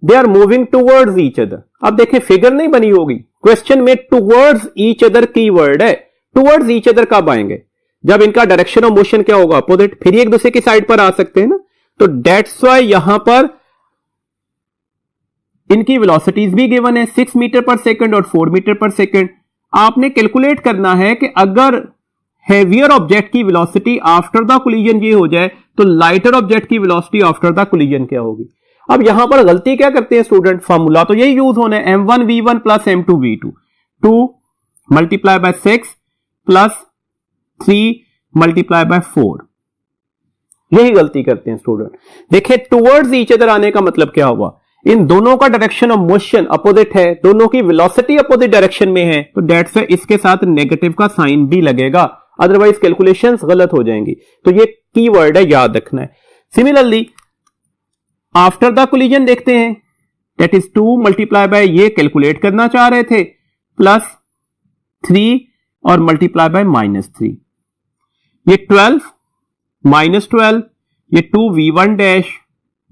They are moving towards each other. अब देखें, फिगर नहीं बनी होगी, क्वेश्चन में टूवर्ड्स ईच अदर की वर्ड है। टूवर्ड्स ईच अदर कब आएंगे? जब इनका डायरेक्शन ऑफ मोशन क्या होगा? अपोजिट। फिर एक दूसरे की साइड पर आ सकते हैं ना, तो दैट्स व्हाई यहां पर इनकी वेलोसिटीज भी गिवन है, 6 मीटर पर सेकंड और 4 मीटर पर सेकंड। आपने कैलकुलेट करना है कि अगर हेवियर ऑब्जेक्ट की वेलोसिटी आफ्टर द कोलिजन ये हो जाए तो लाइटर ऑब्जेक्ट की वेलोसिटी आफ्टर द कोलिजन क्या होगी। अब यहां पर गलती क्या करते हैं स्टूडेंट? फॉर्मूला तो यही यूज होना है, m1 v1 plus m2 v2, 2 multiply bye 6 plus 3 multiply by 4। यही गलती करते हैं स्टूडेंट। देखिए, टुवर्ड्स ईच अदर आने का मतलब क्या हुआ? इन दोनों का डायरेक्शन ऑफ मोशन अपोजिट है, दोनों की वेलोसिटी अपोजिट डायरेक्शन में है, तो दैट्स व्हाई इसके साथ नेगेटिव का साइन भी लगेगा, अदरवाइज कैलकुलेशंस गलत हो जाएंगी। तो ये कीवर्ड है, याद रखना है। सिमिलरली आफ्टर द कोलिजन देखते हैं, दैट इज 2 मल्टीप्लाई बाय, ये कैलकुलेट करना चाह रहे थे, प्लस 3 और मल्टीप्लाई बाय -3। ये 12 -12, ये 2v1 डैश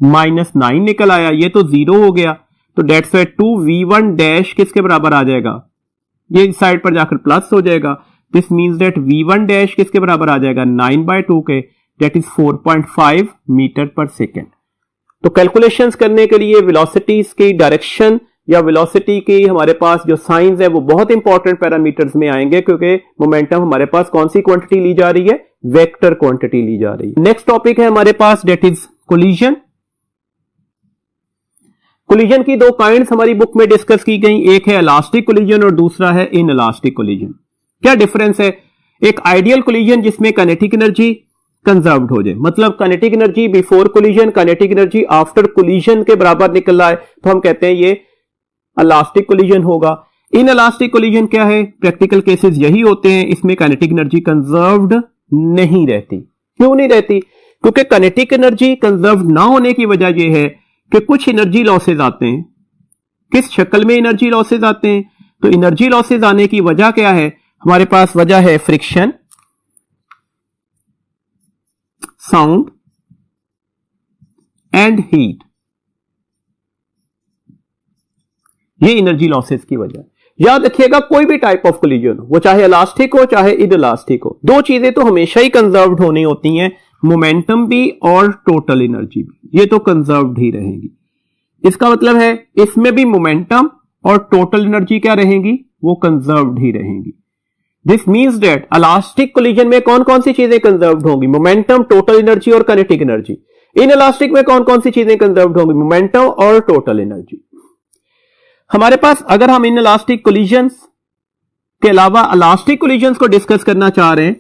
-9 निकल आया, ये तो 0 हो गया, तो दैट्स व्हाई 2v1 डैश किसके बराबर आ जाएगा? ये इस साइड पर जाकर प्लस हो जाएगा। This means that v1 dash किसके बराबर आ जाएगा? 9/2 के, दैट इज 4.5 मीटर पर सेकेंड। तो कैलकुलेशंस करने के लिए वेलोसिटीज की डायरेक्शन या वेलोसिटी की हमारे पास जो साइंस है वो बहुत इंपॉर्टेंट पैरामीटर्स में आएंगे, क्योंकि मोमेंटम हमारे पास कौन सी क्वांटिटी ली जा रही है? वेक्टर क्वांटिटी ली जा रही है। नेक्स्ट टॉपिक है हमारे पास, दैट इज कोलिजन। कोलिजन की दो काइंड्स हमारी बुक में डिस्कस की गई, एक है इलास्टिक कोलिजन और दूसरा है इनइलास्टिक कोलिजन। क्या डिफरेंस है? एक आइडियल कोलिजन जिसमें काइनेटिक एनर्जी कंजर्व्ड हो जाए, मतलब kinetic energy before collision, kinetic energy after collision के बराबर निकल रहा है, तो हम कहते हैं ये इलास्टिक कोलिजन होगा। इनइलास्टिक कोलिजन क्या है? प्रैक्टिकल केसेस यही होते हैं, इसमें काइनेटिक एनर्जी कंजर्व्ड नहीं रहती। क्यों नहीं रहती? क्योंकि काइनेटिक एनर्जी कंजर्व्ड ना होने की वजह यह है कि कुछ एनर्जी लॉसेज आते हैं। किस शक्ल में एनर्जी लॉसेज आते हैं? तो एनर्जी लॉसेज आने की वजह क्या है? हमारे पास वजह है फ्रिक्शन, साउंड एंड हीट। ये एनर्जी लॉसेस की वजह। याद रखिएगा, कोई भी टाइप ऑफ कोलिजन हो, वो चाहे इलास्टिक हो चाहे इनइलास्टिक हो, दो चीजें तो हमेशा ही कंजर्व्ड होनी होती हैं, मोमेंटम भी और टोटल एनर्जी भी, ये तो कंजर्व्ड ही रहेंगी। इसका मतलब है इसमें भी मोमेंटम और टोटल एनर्जी क्या रहेंगी? वो कंजर्व्ड ही रहेंगी। This means that elastic collision में कौन कौन सी चीजें कंजर्व्ड होंगी? मोमेंटम, टोटल एनर्जी और काइनेटिक एनर्जी। इनइलास्टिक में कौन कौन सी चीजें कंजर्व्ड होंगी? मोमेंटम और टोटल एनर्जी। हमारे पास अगर हम इनइलास्टिक कोलिजन्स के अलावा इलास्टिक कोलिजन्स को डिस्कस करना चाह रहे हैं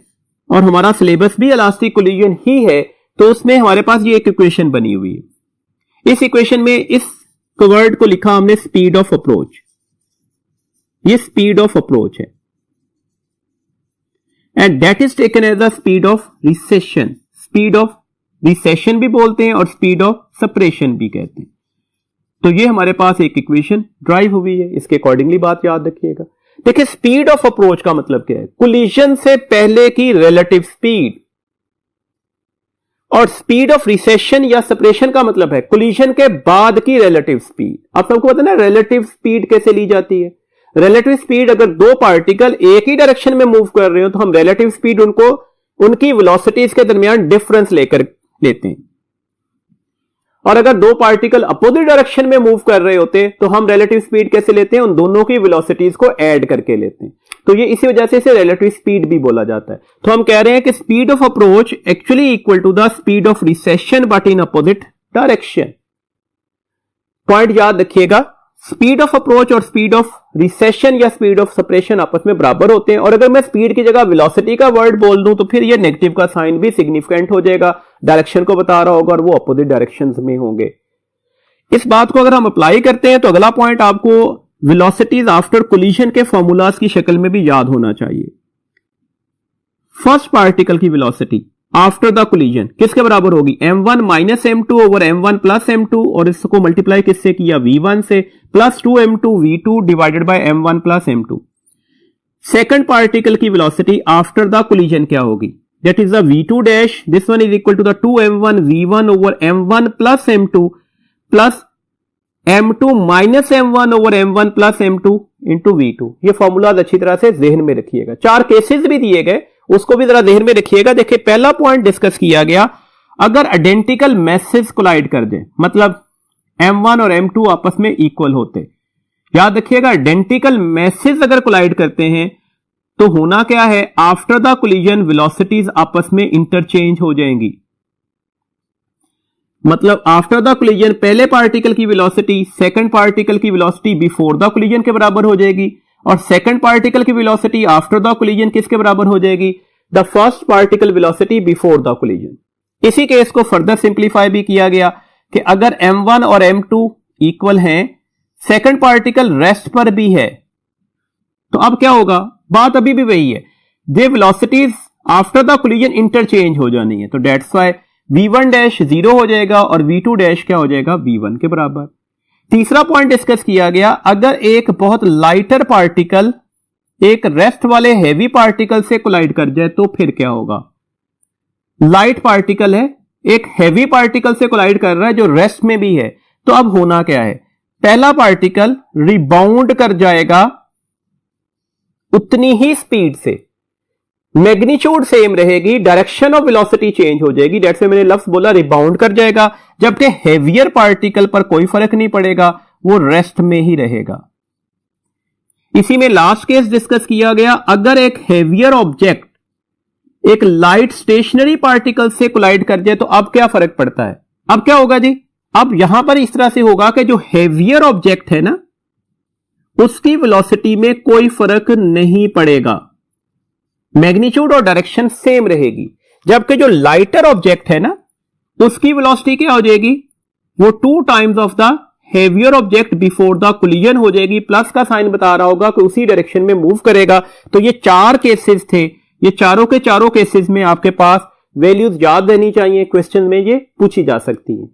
और हमारा सिलेबस भी इलास्टिक कोलिजन ही है, तो उसमें हमारे पास ये एक इक्वेशन बनी हुई है। इस इक्वेशन में इस वर्ड को लिखा हमने स्पीड ऑफ अप्रोच। ये स्पीड ऑफ अप्रोच है and that is taken as the speed of recession. Speed of recession भी बोलते हैं और स्पीड ऑफ सेपरेशन भी कहते हैं। तो ये हमारे पास एक इक्वेशन ड्राइव हुई है, इसके अकॉर्डिंगली बात याद रखिएगा। देखिए, स्पीड ऑफ अप्रोच का मतलब क्या है? कोलिजन से पहले की रिलेटिव स्पीड। और स्पीड ऑफ रिसेशन या सेपरेशन का मतलब है कोलिजन के बाद की रिलेटिव स्पीड। आप सबको पता है ना रिलेटिव स्पीड कैसे ली जाती है। रिलेटिव स्पीड, अगर दो पार्टिकल एक ही डायरेक्शन में मूव कर रहे हो तो हम रिलेटिव स्पीड उनको उनकी वेलोसिटीज के दरमियान डिफरेंस लेकर लेते हैं, और अगर दो पार्टिकल अपोजिट डायरेक्शन में मूव कर रहे होते तो हम रिलेटिव स्पीड कैसे लेते हैं, उन दोनों की वेलोसिटीज को ऐड करके लेते हैं। तो ये इसी वजह से इसे रिलेटिव स्पीड भी बोला जाता है। तो हम कह रहे हैं कि speed of approach actually equal to the speed of recession but in opposite direction. Point याद रखिएगा, स्पीड ऑफ अप्रोच और स्पीड ऑफ रिसेशन या स्पीड ऑफ सेपरेशन आपस में बराबर होते हैं, और अगर मैं स्पीड की जगह वेलोसिटी का वर्ड बोल दूं तो फिर ये नेगेटिव का साइन भी सिग्निफिकेंट हो जाएगा, डायरेक्शन को बता रहा होगा और वो अपोजिट डायरेक्शंस में होंगे। इस बात को अगर हम अप्लाई करते हैं तो अगला पॉइंट आपको वेलोसिटीज आफ्टर कोलिजन के फॉर्मूलाज की शक्ल में भी याद होना चाहिए। फर्स्ट पार्टिकल की वेलोसिटी आफ्टर द कोलिजन किसके बराबर होगी, m1 minus m2 over m1 plus m2, और इसको मल्टीप्लाई किससे किया, v1 से, plus 2m2 v2 divided by m1 plus m2। Second particle की वेलोसिटी आफ्टर द कोलिजन क्या होगी, that is the v2 dash, this one is equal to the 2m1 v1 over m1 plus m2 plus m2 minus m1 over m1 plus m2 into v2। ये formulas अच्छी तरह से जहन में रखिएगा। चार केसेस भी दिए गए, उसको भी जरा ध्यान में रखिएगा। देखिए पहला पॉइंट डिस्कस किया गया, अगर आइडेंटिकल मैसेज कोलाइड कर दें, मतलब m1 और m2 आपस में इक्वल होते, याद रखिएगा आइडेंटिकल मैसेज अगर कोलाइड करते हैं तो होना क्या है, आफ्टर द कोलिजन वेलोसिटीज आपस में इंटरचेंज हो जाएंगी। मतलब आफ्टर द कोलिजन पहले पार्टिकल की वेलोसिटी सेकंड पार्टिकल की वेलोसिटी बिफोर द कोलिजन के बराबर हो जाएगी, और सेकंड पार्टिकल की वेलोसिटी आफ्टर द कोलिजन किसके बराबर हो जाएगी, the first particle velocity before the collision. इसी केस को फर्दर सिंप्लीफाई भी किया गया कि अगर m1 और m2 इक्वल हैं, सेकंड पार्टिकल रेस्ट पर भी है, तो अब क्या होगा, बात अभी भी वही है, ये velocities after the collision interchange हो जानी है। तो दैट्स व्हाई v1 डैश 0 हो जाएगा और v2 डैश क्या हो जाएगा, v1 के बराबर। तीसरा पॉइंट डिस्कस किया गया, अगर एक बहुत लाइटर पार्टिकल एक रेस्ट वाले हैवी पार्टिकल से कोलाइड कर जाए तो फिर क्या होगा। लाइट पार्टिकल है, एक हैवी पार्टिकल से कोलाइड कर रहा है जो रेस्ट में भी है, तो अब होना क्या है, पहला पार्टिकल रिबाउंड कर जाएगा उतनी ही स्पीड से, मैग्नीट्यूड सेम रहेगी, डायरेक्शन ऑफ वेलोसिटी चेंज हो जाएगी, दैट्स व्हाई मैंने लफ्ज बोला रिबाउंड कर जाएगा, जबकि हेवियर पार्टिकल पर कोई फर्क नहीं पड़ेगा, वो रेस्ट में ही रहेगा। इसी में लास्ट केस डिस्कस किया गया, अगर एक हेवियर ऑब्जेक्ट एक लाइट स्टेशनरी पार्टिकल से कोलाइड कर जाए तो अब क्या फर्क पड़ता है, अब क्या होगा जी, अब यहां पर इस तरह से होगा कि जो हेवियर ऑब्जेक्ट है ना उसकी वेलोसिटी में कोई फर्क नहीं पड़ेगा, मैग्नीट्यूड और डायरेक्शन सेम रहेगी, जबकि जो लाइटर ऑब्जेक्ट है ना उसकी वेलोसिटी क्या हो जाएगी, वो 2 times of the heavier object before the collision हो जाएगी, प्लस का साइन बता रहा होगा कि उसी डायरेक्शन में मूव करेगा। तो ये 4 केसेस थे, ये चारों के चारों केसेस में आपके पास वैल्यूज याद रहनी चाहिए, क्वेश्चन में ये पूछी जा सकती है।